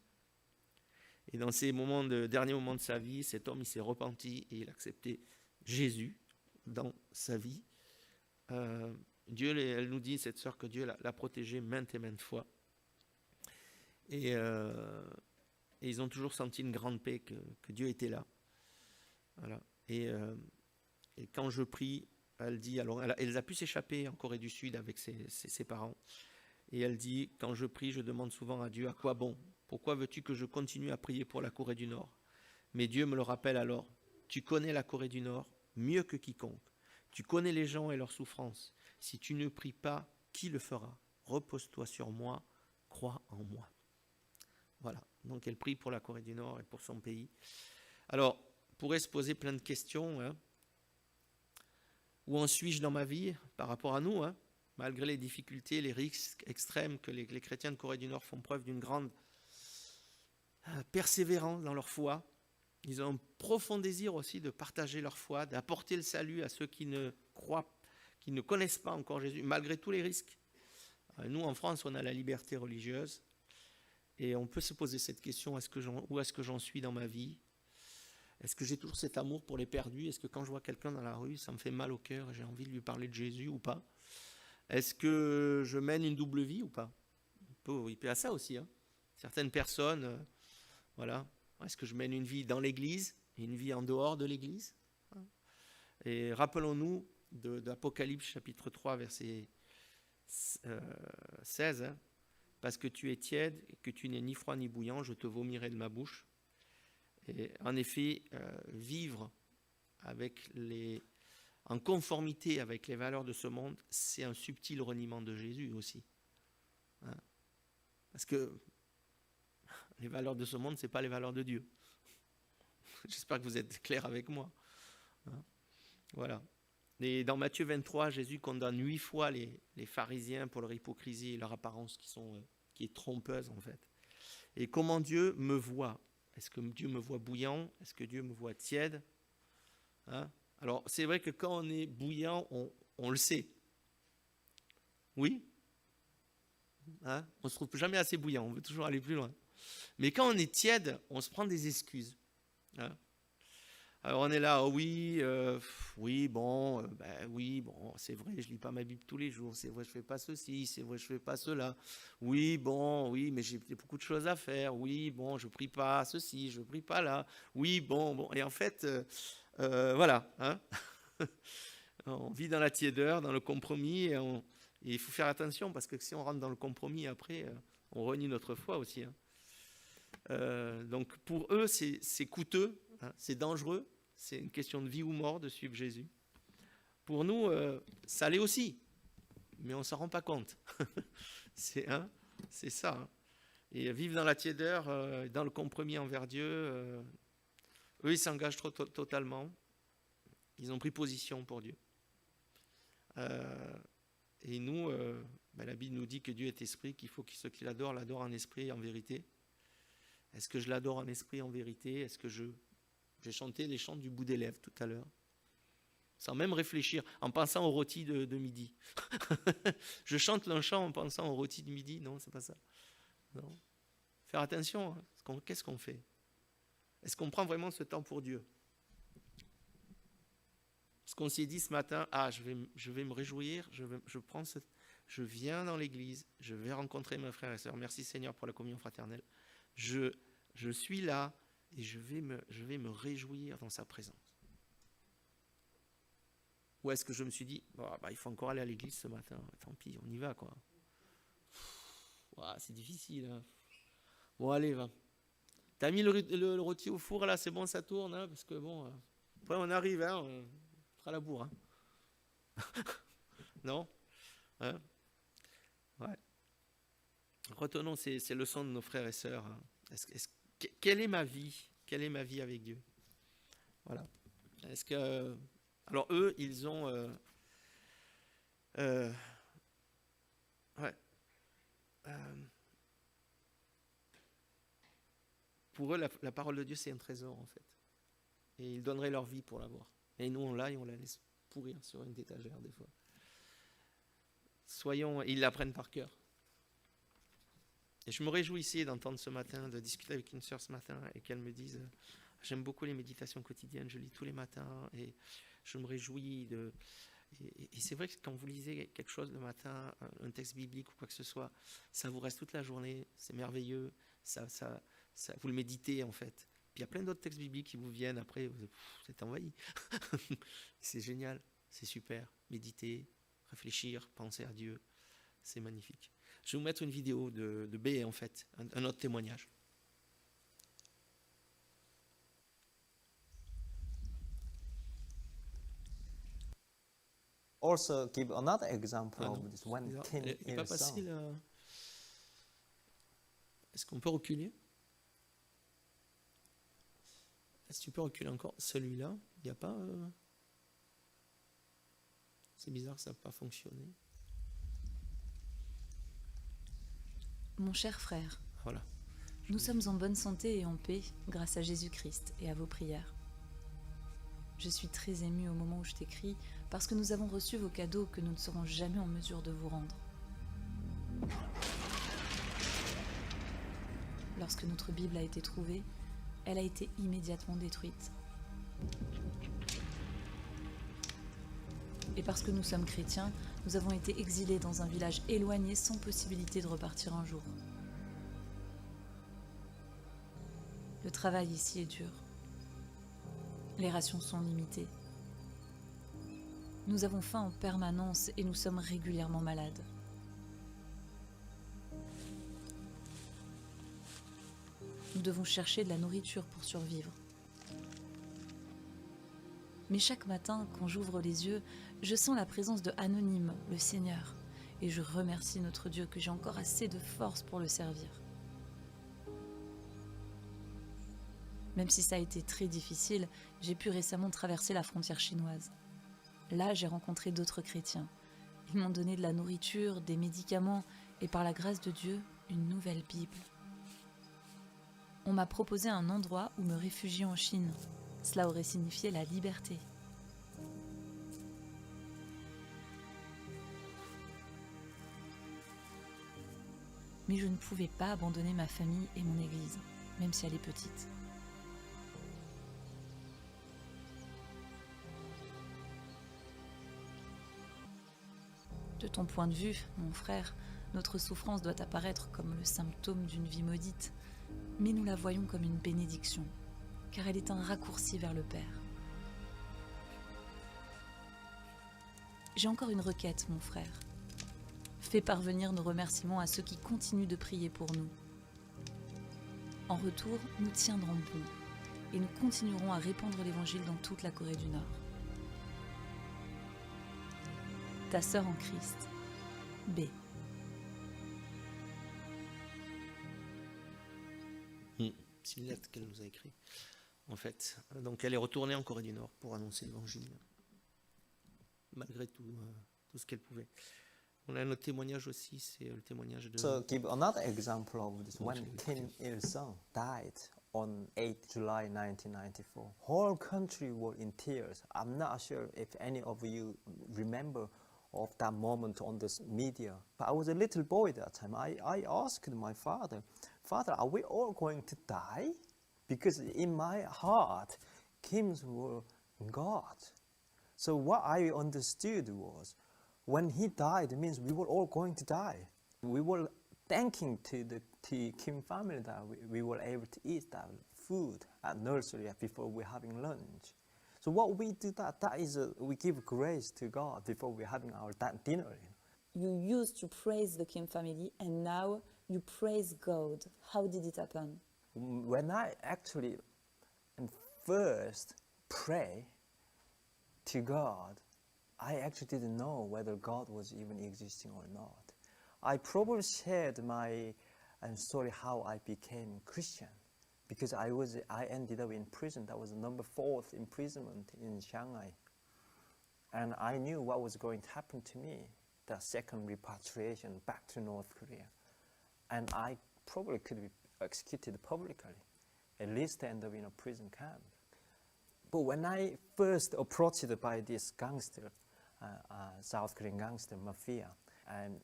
Et dans ces derniers moments de sa vie, cet homme il s'est repenti et il a accepté Jésus dans sa vie. Elle nous dit, cette sœur, que Dieu l'a protégée maintes et maintes fois. Et ils ont toujours senti une grande paix, que Dieu était là. Voilà. Et quand je prie, elle dit, alors elle a pu s'échapper en Corée du Sud avec ses parents. Et elle dit, quand je prie, je demande souvent à Dieu, à quoi bon? Pourquoi veux-tu que je continue à prier pour la Corée du Nord? Mais Dieu me le rappelle alors, tu connais la Corée du Nord mieux que quiconque. Tu connais les gens et leurs souffrances. Si tu ne pries pas, qui le fera? Repose-toi sur moi, crois en moi. Voilà, donc elle prie pour la Corée du Nord et pour son pays. Alors, on pourrait se poser plein de questions. Hein. Où en suis-je dans ma vie par rapport à nous, hein, malgré les difficultés, les risques extrêmes que les chrétiens de Corée du Nord font preuve d'une grande persévérance dans leur foi. Ils ont un profond désir aussi de partager leur foi, d'apporter le salut à ceux qui ne connaissent pas encore Jésus, malgré tous les risques. Nous, en France, on a la liberté religieuse et on peut se poser cette question, où est-ce que j'en suis dans ma vie? Est-ce que j'ai toujours cet amour pour les perdus? Est-ce que quand je vois quelqu'un dans la rue, ça me fait mal au cœur et j'ai envie de lui parler de Jésus ou pas? Est-ce que je mène une double vie ou pas? Il peut y avoir ça aussi. Hein. Certaines personnes, voilà. Est-ce que je mène une vie dans l'église et une vie en dehors de l'église? Et rappelons-nous d'Apocalypse chapitre 3, verset 16. Hein. Parce que tu es tiède et que tu n'es ni froid ni bouillant, je te vomirai de ma bouche. Et en effet, vivre en conformité avec les valeurs de ce monde, c'est un subtil reniement de Jésus aussi. Hein. Parce que Les valeurs de ce monde, ce n'est pas les valeurs de Dieu. J'espère que vous êtes clairs avec moi. Hein? Voilà. Et dans Matthieu 23, Jésus condamne 8 fois les pharisiens pour leur hypocrisie et leur apparence qui est trompeuse en fait. Et comment Dieu me voit? Est-ce que Dieu me voit bouillant? Est-ce que Dieu me voit tiède? Hein? Alors c'est vrai que quand on est bouillant, on le sait. Oui? Hein? On ne se trouve jamais assez bouillant, on veut toujours aller plus loin. Mais quand on est tiède, on se prend des excuses. Hein? Alors on est là, oh oui, oui, bon, c'est vrai, je lis pas ma Bible tous les jours, c'est vrai, je fais pas ceci, c'est vrai, je fais pas cela. Oui, bon, oui, mais j'ai beaucoup de choses à faire. Oui, bon, je prie pas ceci, je prie pas là. Oui, bon. Et en fait, voilà. Hein. On vit dans la tiédeur, dans le compromis, et il faut faire attention parce que si on rentre dans le compromis après, on renie notre foi aussi. Hein. Donc pour eux, c'est coûteux, hein, c'est dangereux. C'est une question de vie ou mort de suivre Jésus. Pour nous, ça l'est aussi, mais on ne s'en rend pas compte. C'est ça. Hein. Et vivre dans la tiédeur, dans le compromis envers Dieu, eux, ils s'engagent totalement. Ils ont pris position pour Dieu. Et nous, la Bible nous dit que Dieu est esprit, qu'il faut que ceux qui l'adorent en esprit et en vérité. Est-ce que je l'adore en esprit et en vérité? Est-ce que j'ai chanté les chants du bout des lèvres tout à l'heure, sans même réfléchir, en pensant au rôti de midi. Je chante un chant en pensant au rôti de midi. Non, c'est pas ça. Non. Faire attention. Hein. Qu'est-ce qu'on fait? Est-ce qu'on prend vraiment ce temps pour Dieu? Ce qu'on s'est dit ce matin, je vais me réjouir, je viens dans l'église, je vais rencontrer mes frères et sœurs. Merci Seigneur pour la communion fraternelle. Je suis là. Et je vais me réjouir dans sa présence. Ou est-ce que je me suis dit, il faut encore aller à l'église ce matin, tant pis, on y va quoi. C'est difficile. Hein. Bon, allez, va. T'as mis le rôti au four là, c'est bon, ça tourne, hein, parce que bon, après on arrive, hein, on fera la bourre. Hein. Non? Hein? Ouais. Retenons ces leçons de nos frères et sœurs. Hein. Quelle est ma vie? Quelle est ma vie avec Dieu? Voilà. Est-ce que... Alors eux, ils ont... pour eux, la parole de Dieu, c'est un trésor, en fait. Et ils donneraient leur vie pour l'avoir. Et nous, on l'a et on la laisse pourrir sur une étagère, des fois. Ils l'apprennent par cœur. Et je me réjouissais d'entendre ce matin, de discuter avec une sœur ce matin, et qu'elle me dise, j'aime beaucoup les méditations quotidiennes, je lis tous les matins, et je me réjouis de... Et c'est vrai que quand vous lisez quelque chose le matin, un texte biblique ou quoi que ce soit, ça vous reste toute la journée, c'est merveilleux, vous le méditez en fait. Puis il y a plein d'autres textes bibliques qui vous viennent après, vous êtes envahi. C'est génial, c'est super, méditer, réfléchir, penser à Dieu, c'est magnifique. Je vais vous mettre une vidéo de B, en fait, un autre témoignage. Also give another example of this when Il n'est pas facile. Est-ce qu'on peut reculer? Est-ce que tu peux reculer encore? Celui-là, il n'y a pas... C'est bizarre, ça n'a pas fonctionné. Mon cher frère, voilà. Nous sommes en bonne santé et en paix grâce à Jésus-Christ et à vos prières. Je suis très émue au moment où je t'écris parce que nous avons reçu vos cadeaux que nous ne serons jamais en mesure de vous rendre. Lorsque notre Bible a été trouvée, elle a été immédiatement détruite. Et parce que nous sommes chrétiens, nous avons été exilés dans un village éloigné sans possibilité de repartir un jour. Le travail ici est dur. Les rations sont limitées. Nous avons faim en permanence et nous sommes régulièrement malades. Nous devons chercher de la nourriture pour survivre. Mais chaque matin, quand j'ouvre les yeux, je sens la présence de Anonyme, le Seigneur, et je remercie notre Dieu que j'ai encore assez de force pour le servir. Même si ça a été très difficile, j'ai pu récemment traverser la frontière chinoise. Là, j'ai rencontré d'autres chrétiens. Ils m'ont donné de la nourriture, des médicaments et par la grâce de Dieu, une nouvelle Bible. On m'a proposé un endroit où me réfugier en Chine. Cela aurait signifié la liberté. Mais je ne pouvais pas abandonner ma famille et mon église, même si elle est petite. De ton point de vue, mon frère, notre souffrance doit apparaître comme le symptôme d'une vie maudite, mais nous la voyons comme une bénédiction, car elle est un raccourci vers le Père. J'ai encore une requête, mon frère. Fais parvenir nos remerciements à ceux qui continuent de prier pour nous. En retour, nous tiendrons bon et nous continuerons à répandre l'Évangile dans toute la Corée du Nord. Ta sœur en Christ, B. C'est une lettre qu'elle nous a écrite, en fait. Donc elle est retournée en Corée du Nord pour annoncer l'Évangile, malgré tout, tout ce qu'elle pouvait. On a un autre témoignage aussi, c'est le témoignage de... So give another example of this. When Kim Il-sung died on 8 July 1994, whole country were in tears. I'm not sure if any of you remember of that moment on the media. But I was a little boy that time. I asked my father, Father, are we all going to die? Because in my heart, Kim's were God. So what I understood was, when he died, it means we were all going to die. We were thanking to the Kim family that we were able to eat that food at nursery before we're having lunch. So what we do that is we give grace to God before we're having our dinner. You used to praise the Kim family and now you praise God. How did it happen? When I actually first pray to God, I actually didn't know whether God was even existing or not. I probably shared my story how I became Christian, because I ended up in prison. That was the number 4th imprisonment in Shanghai. And I knew what was going to happen to me, the second repatriation back to North Korea. And I probably could be executed publicly, at least end up in a prison camp. But when I first approached by this gangster, South Korean gangster mafia, and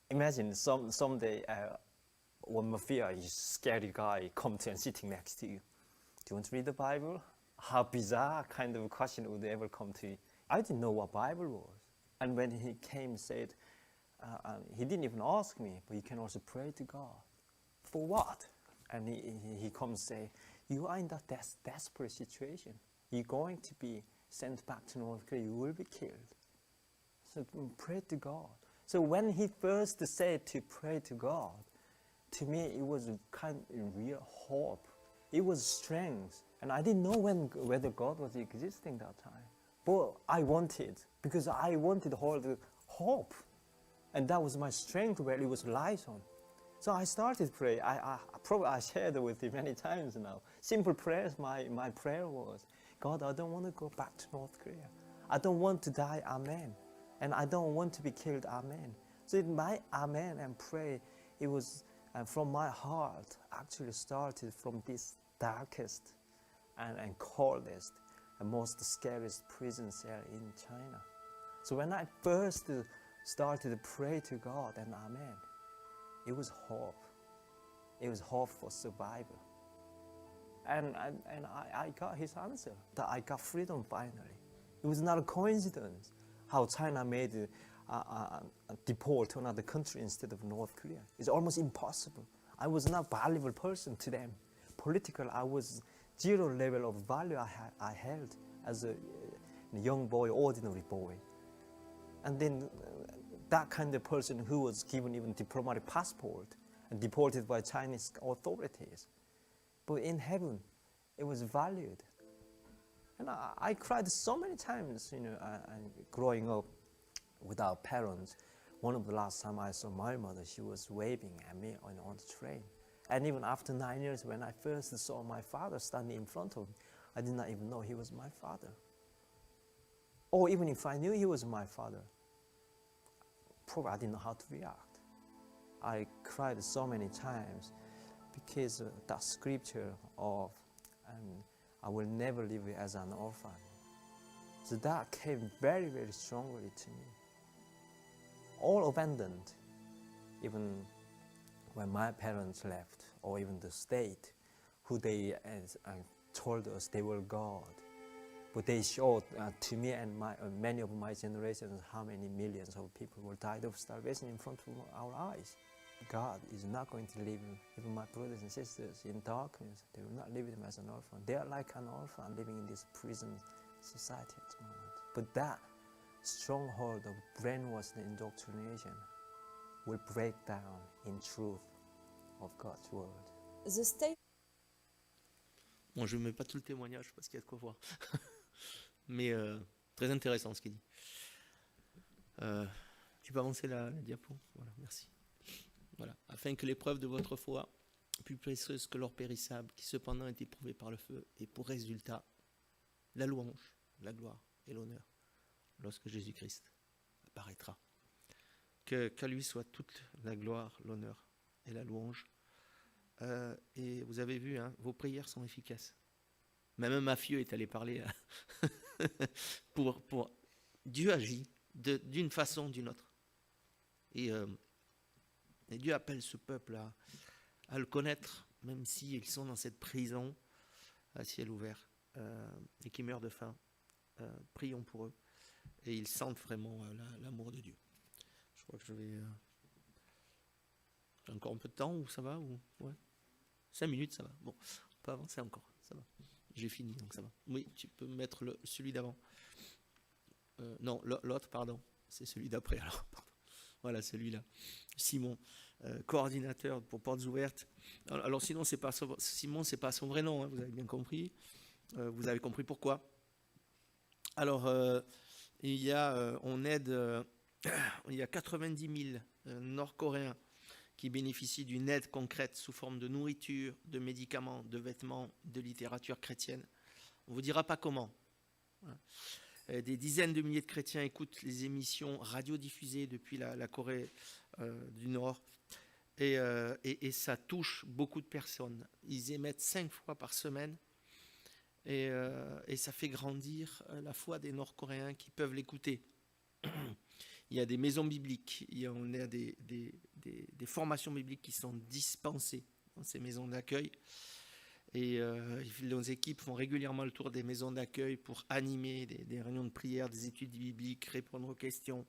imagine someday one mafia is scary guy come to and sitting next to you. Do you want to read the Bible? How bizarre kind of question would ever come to you? I didn't know what Bible was. And when he came, said, he didn't even ask me, but you can also pray to God. For what? And he comes say, you are in that desperate situation. You're going to be sent back to North Korea. You will be killed. So pray to God. So when he first said to pray to God, to me it was a kind of real hope. It was strength. And I didn't know whether God was existing that time. But I wanted, because I wanted to hold hope. And that was my strength where it was lies on. So I started pray. I shared it with you many times now. Simple prayers, my prayer was, God, I don't want to go back to North Korea. I don't want to die, amen. And I don't want to be killed, amen. So my amen and pray, it was from my heart, actually started from this darkest and coldest and most scariest prison cell in China. So when I first started to pray to God and amen, it was hope. It was hope for survival. And I got his answer, that I got freedom finally. It was not a coincidence how China made deport to another country instead of North Korea. It's almost impossible. I was not a valuable person to them. Political, I was 0 level of value I held as a young boy, ordinary boy. And then that kind of person who was given even diplomatic passport and deported by Chinese authorities. But in heaven, it was valued. And I cried so many times, growing up with our parents. One of the last time I saw my mother, she was waving at me on the train. And even after 9 years, when I first saw my father standing in front of me, I did not even know he was my father. Or even if I knew he was my father, probably I didn't know how to react. I cried so many times because that scripture of I will never live as an orphan. So that came very, very strongly to me. All abandoned, even when my parents left, or even the state, who they told us they were God. But they showed to me and many of my generations how many millions of people were died of starvation in front of our eyes. God is not going to leave even my brothers and sisters in darkness. They will not leave them as an orphan. They are like an orphan living in this prison society at the moment. But that stronghold of brainwashed indoctrination will break down in truth of God's word. The state. Bon, je ne mets pas tout le témoignage parce qu'il y a de quoi voir. Mais très intéressant ce qu'il dit. Tu peux avancer la diapo? Voilà, merci. Voilà. Afin que l'épreuve de votre foi, plus précieuse que l'or périssable, qui cependant est éprouvée par le feu, ait pour résultat la louange, la gloire et l'honneur, lorsque Jésus-Christ apparaîtra. Qu'à lui soit toute la gloire, l'honneur et la louange. Et vous avez vu, hein, vos prières sont efficaces. Même un mafieux est allé parler pour Dieu agit d'une façon ou d'une autre. Et Dieu appelle ce peuple à le connaître, même s'ils sont dans cette prison à ciel ouvert et qui meurent de faim. Prions pour eux. Et ils sentent vraiment l'amour de Dieu. Je crois que je vais... J'ai encore un peu de temps ou ça va ou... Ouais. 5 minutes, ça va. Bon, on peut avancer encore, ça va. J'ai fini, donc ça va. Oui, tu peux mettre celui d'avant. Non, l'autre, pardon. C'est celui d'après, alors. Pardon. Voilà, celui-là. Simon, coordinateur pour Portes Ouvertes. Alors sinon, Simon, c'est pas son vrai nom, hein, vous avez bien compris. Vous avez compris pourquoi. Alors, on aide... il y a 90 000 Nord-Coréens qui bénéficient d'une aide concrète sous forme de nourriture, de médicaments, de vêtements, de littérature chrétienne. On ne vous dira pas comment. Des dizaines de milliers de chrétiens écoutent les émissions radiodiffusées depuis la Corée du Nord et ça touche beaucoup de personnes. Ils émettent 5 fois par semaine et ça fait grandir la foi des Nord-Coréens qui peuvent l'écouter. Il y a des maisons bibliques, on a des formations bibliques qui sont dispensées dans ces maisons d'accueil. Et nos équipes font régulièrement le tour des maisons d'accueil pour animer des réunions de prière, des études bibliques, répondre aux questions.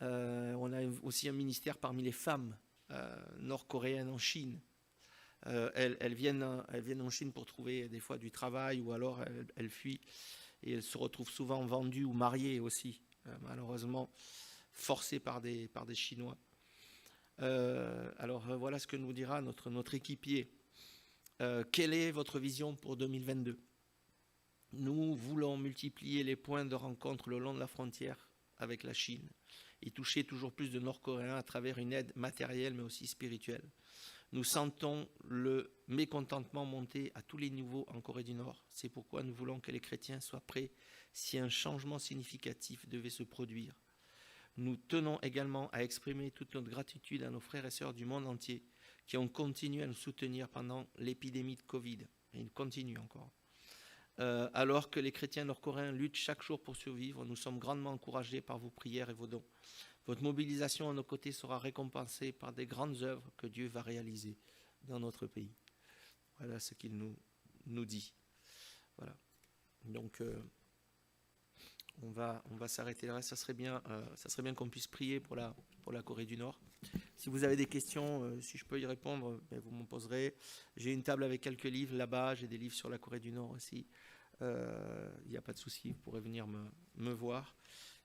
On a aussi un ministère parmi les femmes nord-coréennes en Chine. Elles viennent en Chine pour trouver des fois du travail ou alors elles fuient. Et elles se retrouvent souvent vendues ou mariées aussi, malheureusement forcées par des Chinois. Alors voilà ce que nous dira notre équipier. Quelle est votre vision pour 2022? Nous voulons multiplier les points de rencontre le long de la frontière avec la Chine et toucher toujours plus de Nord-Coréens à travers une aide matérielle mais aussi spirituelle. Nous sentons le mécontentement monter à tous les niveaux en Corée du Nord. C'est pourquoi nous voulons que les chrétiens soient prêts si un changement significatif devait se produire. Nous tenons également à exprimer toute notre gratitude à nos frères et sœurs du monde entier qui ont continué à nous soutenir pendant l'épidémie de Covid. Et ils continuent encore. Alors que les chrétiens nord-coréens luttent chaque jour pour survivre, nous sommes grandement encouragés par vos prières et vos dons. Votre mobilisation à nos côtés sera récompensée par des grandes œuvres que Dieu va réaliser dans notre pays. Voilà ce qu'il nous dit. Voilà. Donc, on va s'arrêter là. Ça serait bien qu'on puisse prier pour la Corée du Nord. Si vous avez des questions, si je peux y répondre, vous m'en poserez. J'ai une table avec quelques livres là-bas. J'ai des livres sur la Corée du Nord aussi. Il n'y a pas de souci, vous pourrez venir me voir.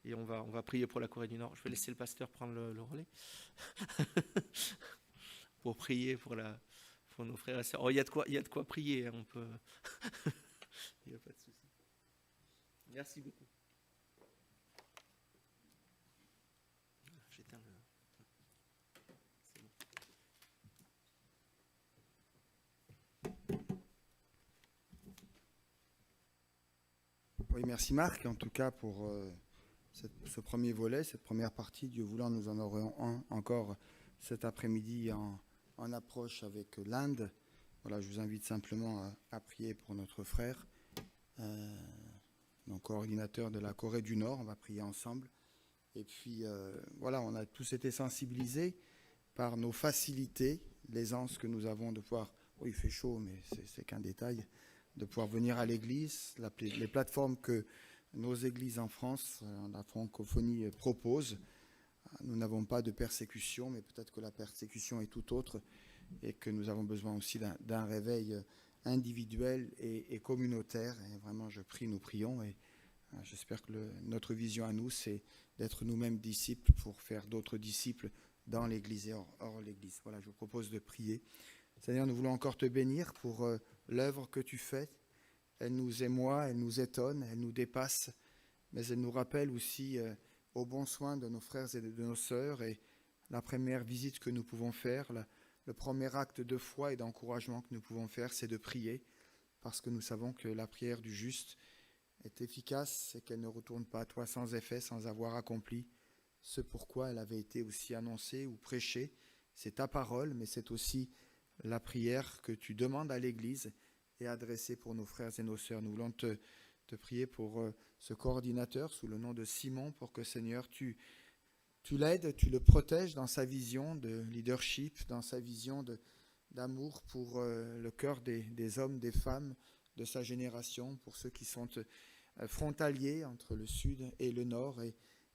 Et on va prier pour la Corée du Nord. Je vais laisser le pasteur prendre le relais pour prier pour nos frères et sœurs. Oh, il y a de quoi prier. Hein, on peut. Il n'y a pas de souci. Merci beaucoup. J'éteins le. C'est bon. Oui, merci Marc, en tout cas pour ce premier volet, cette première partie. Dieu voulant, nous en aurons un encore cet après-midi en approche avec l'Inde. Voilà, je vous invite simplement à prier pour notre frère, donc coordinateur de la Corée du Nord. On va prier ensemble. Et puis, voilà, on a tous été sensibilisés par nos facilités, l'aisance que nous avons de pouvoir, oui, il fait chaud, mais c'est qu'un détail, de pouvoir venir à l'église, les plateformes que nos églises en France, la francophonie, proposent. Nous n'avons pas de persécution, mais peut-être que la persécution est tout autre et que nous avons besoin aussi d'un réveil individuel et communautaire. Et vraiment, nous prions et j'espère que notre vision à nous, c'est d'être nous-mêmes disciples pour faire d'autres disciples dans l'Église et hors l'Église. Voilà, je vous propose de prier. Seigneur, nous voulons encore te bénir pour l'œuvre que tu fais. Elle nous émeut, elle nous étonne, elle nous dépasse, mais elle nous rappelle aussi au bon soin de nos frères et de nos sœurs. Et la première visite que nous pouvons faire, le premier acte de foi et d'encouragement que nous pouvons faire, c'est de prier, parce que nous savons que la prière du juste est efficace et qu'elle ne retourne pas à toi sans effet, sans avoir accompli ce pourquoi elle avait été aussi annoncée ou prêchée. C'est ta parole, mais c'est aussi la prière que tu demandes à l'Église et adressée pour nos frères et nos sœurs. Nous voulons te prier pour ce coordinateur sous le nom de Simon, pour que, Seigneur, tu l'aides, tu le protèges dans sa vision de leadership, dans sa vision d'amour pour le cœur des hommes, des femmes de sa génération, pour ceux qui sont frontaliers entre le sud et le nord,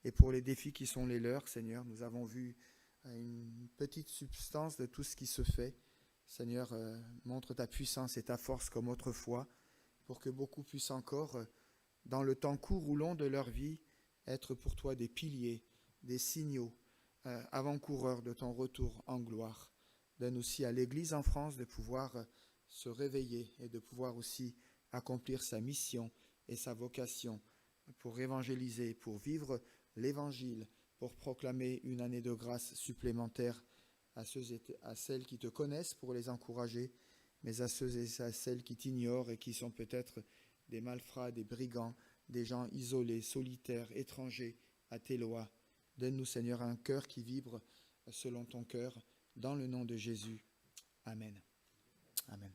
et pour les défis qui sont les leurs, Seigneur. Nous avons vu une petite substance de tout ce qui se fait. Seigneur, montre ta puissance et ta force comme autrefois, pour que beaucoup puissent encore, dans le temps court ou long de leur vie, être pour toi des piliers, des signaux, avant-coureurs de ton retour en gloire. Donne aussi à l'Église en France de pouvoir se réveiller et de pouvoir aussi accomplir sa mission et sa vocation pour évangéliser, pour vivre l'Évangile, pour proclamer une année de grâce supplémentaire à celles qui te connaissent pour les encourager, mais à ceux et à celles qui t'ignorent et qui sont peut-être des malfrats, des brigands, des gens isolés, solitaires, étrangers à tes lois. Donne-nous, Seigneur, un cœur qui vibre selon ton cœur, dans le nom de Jésus. Amen. Amen.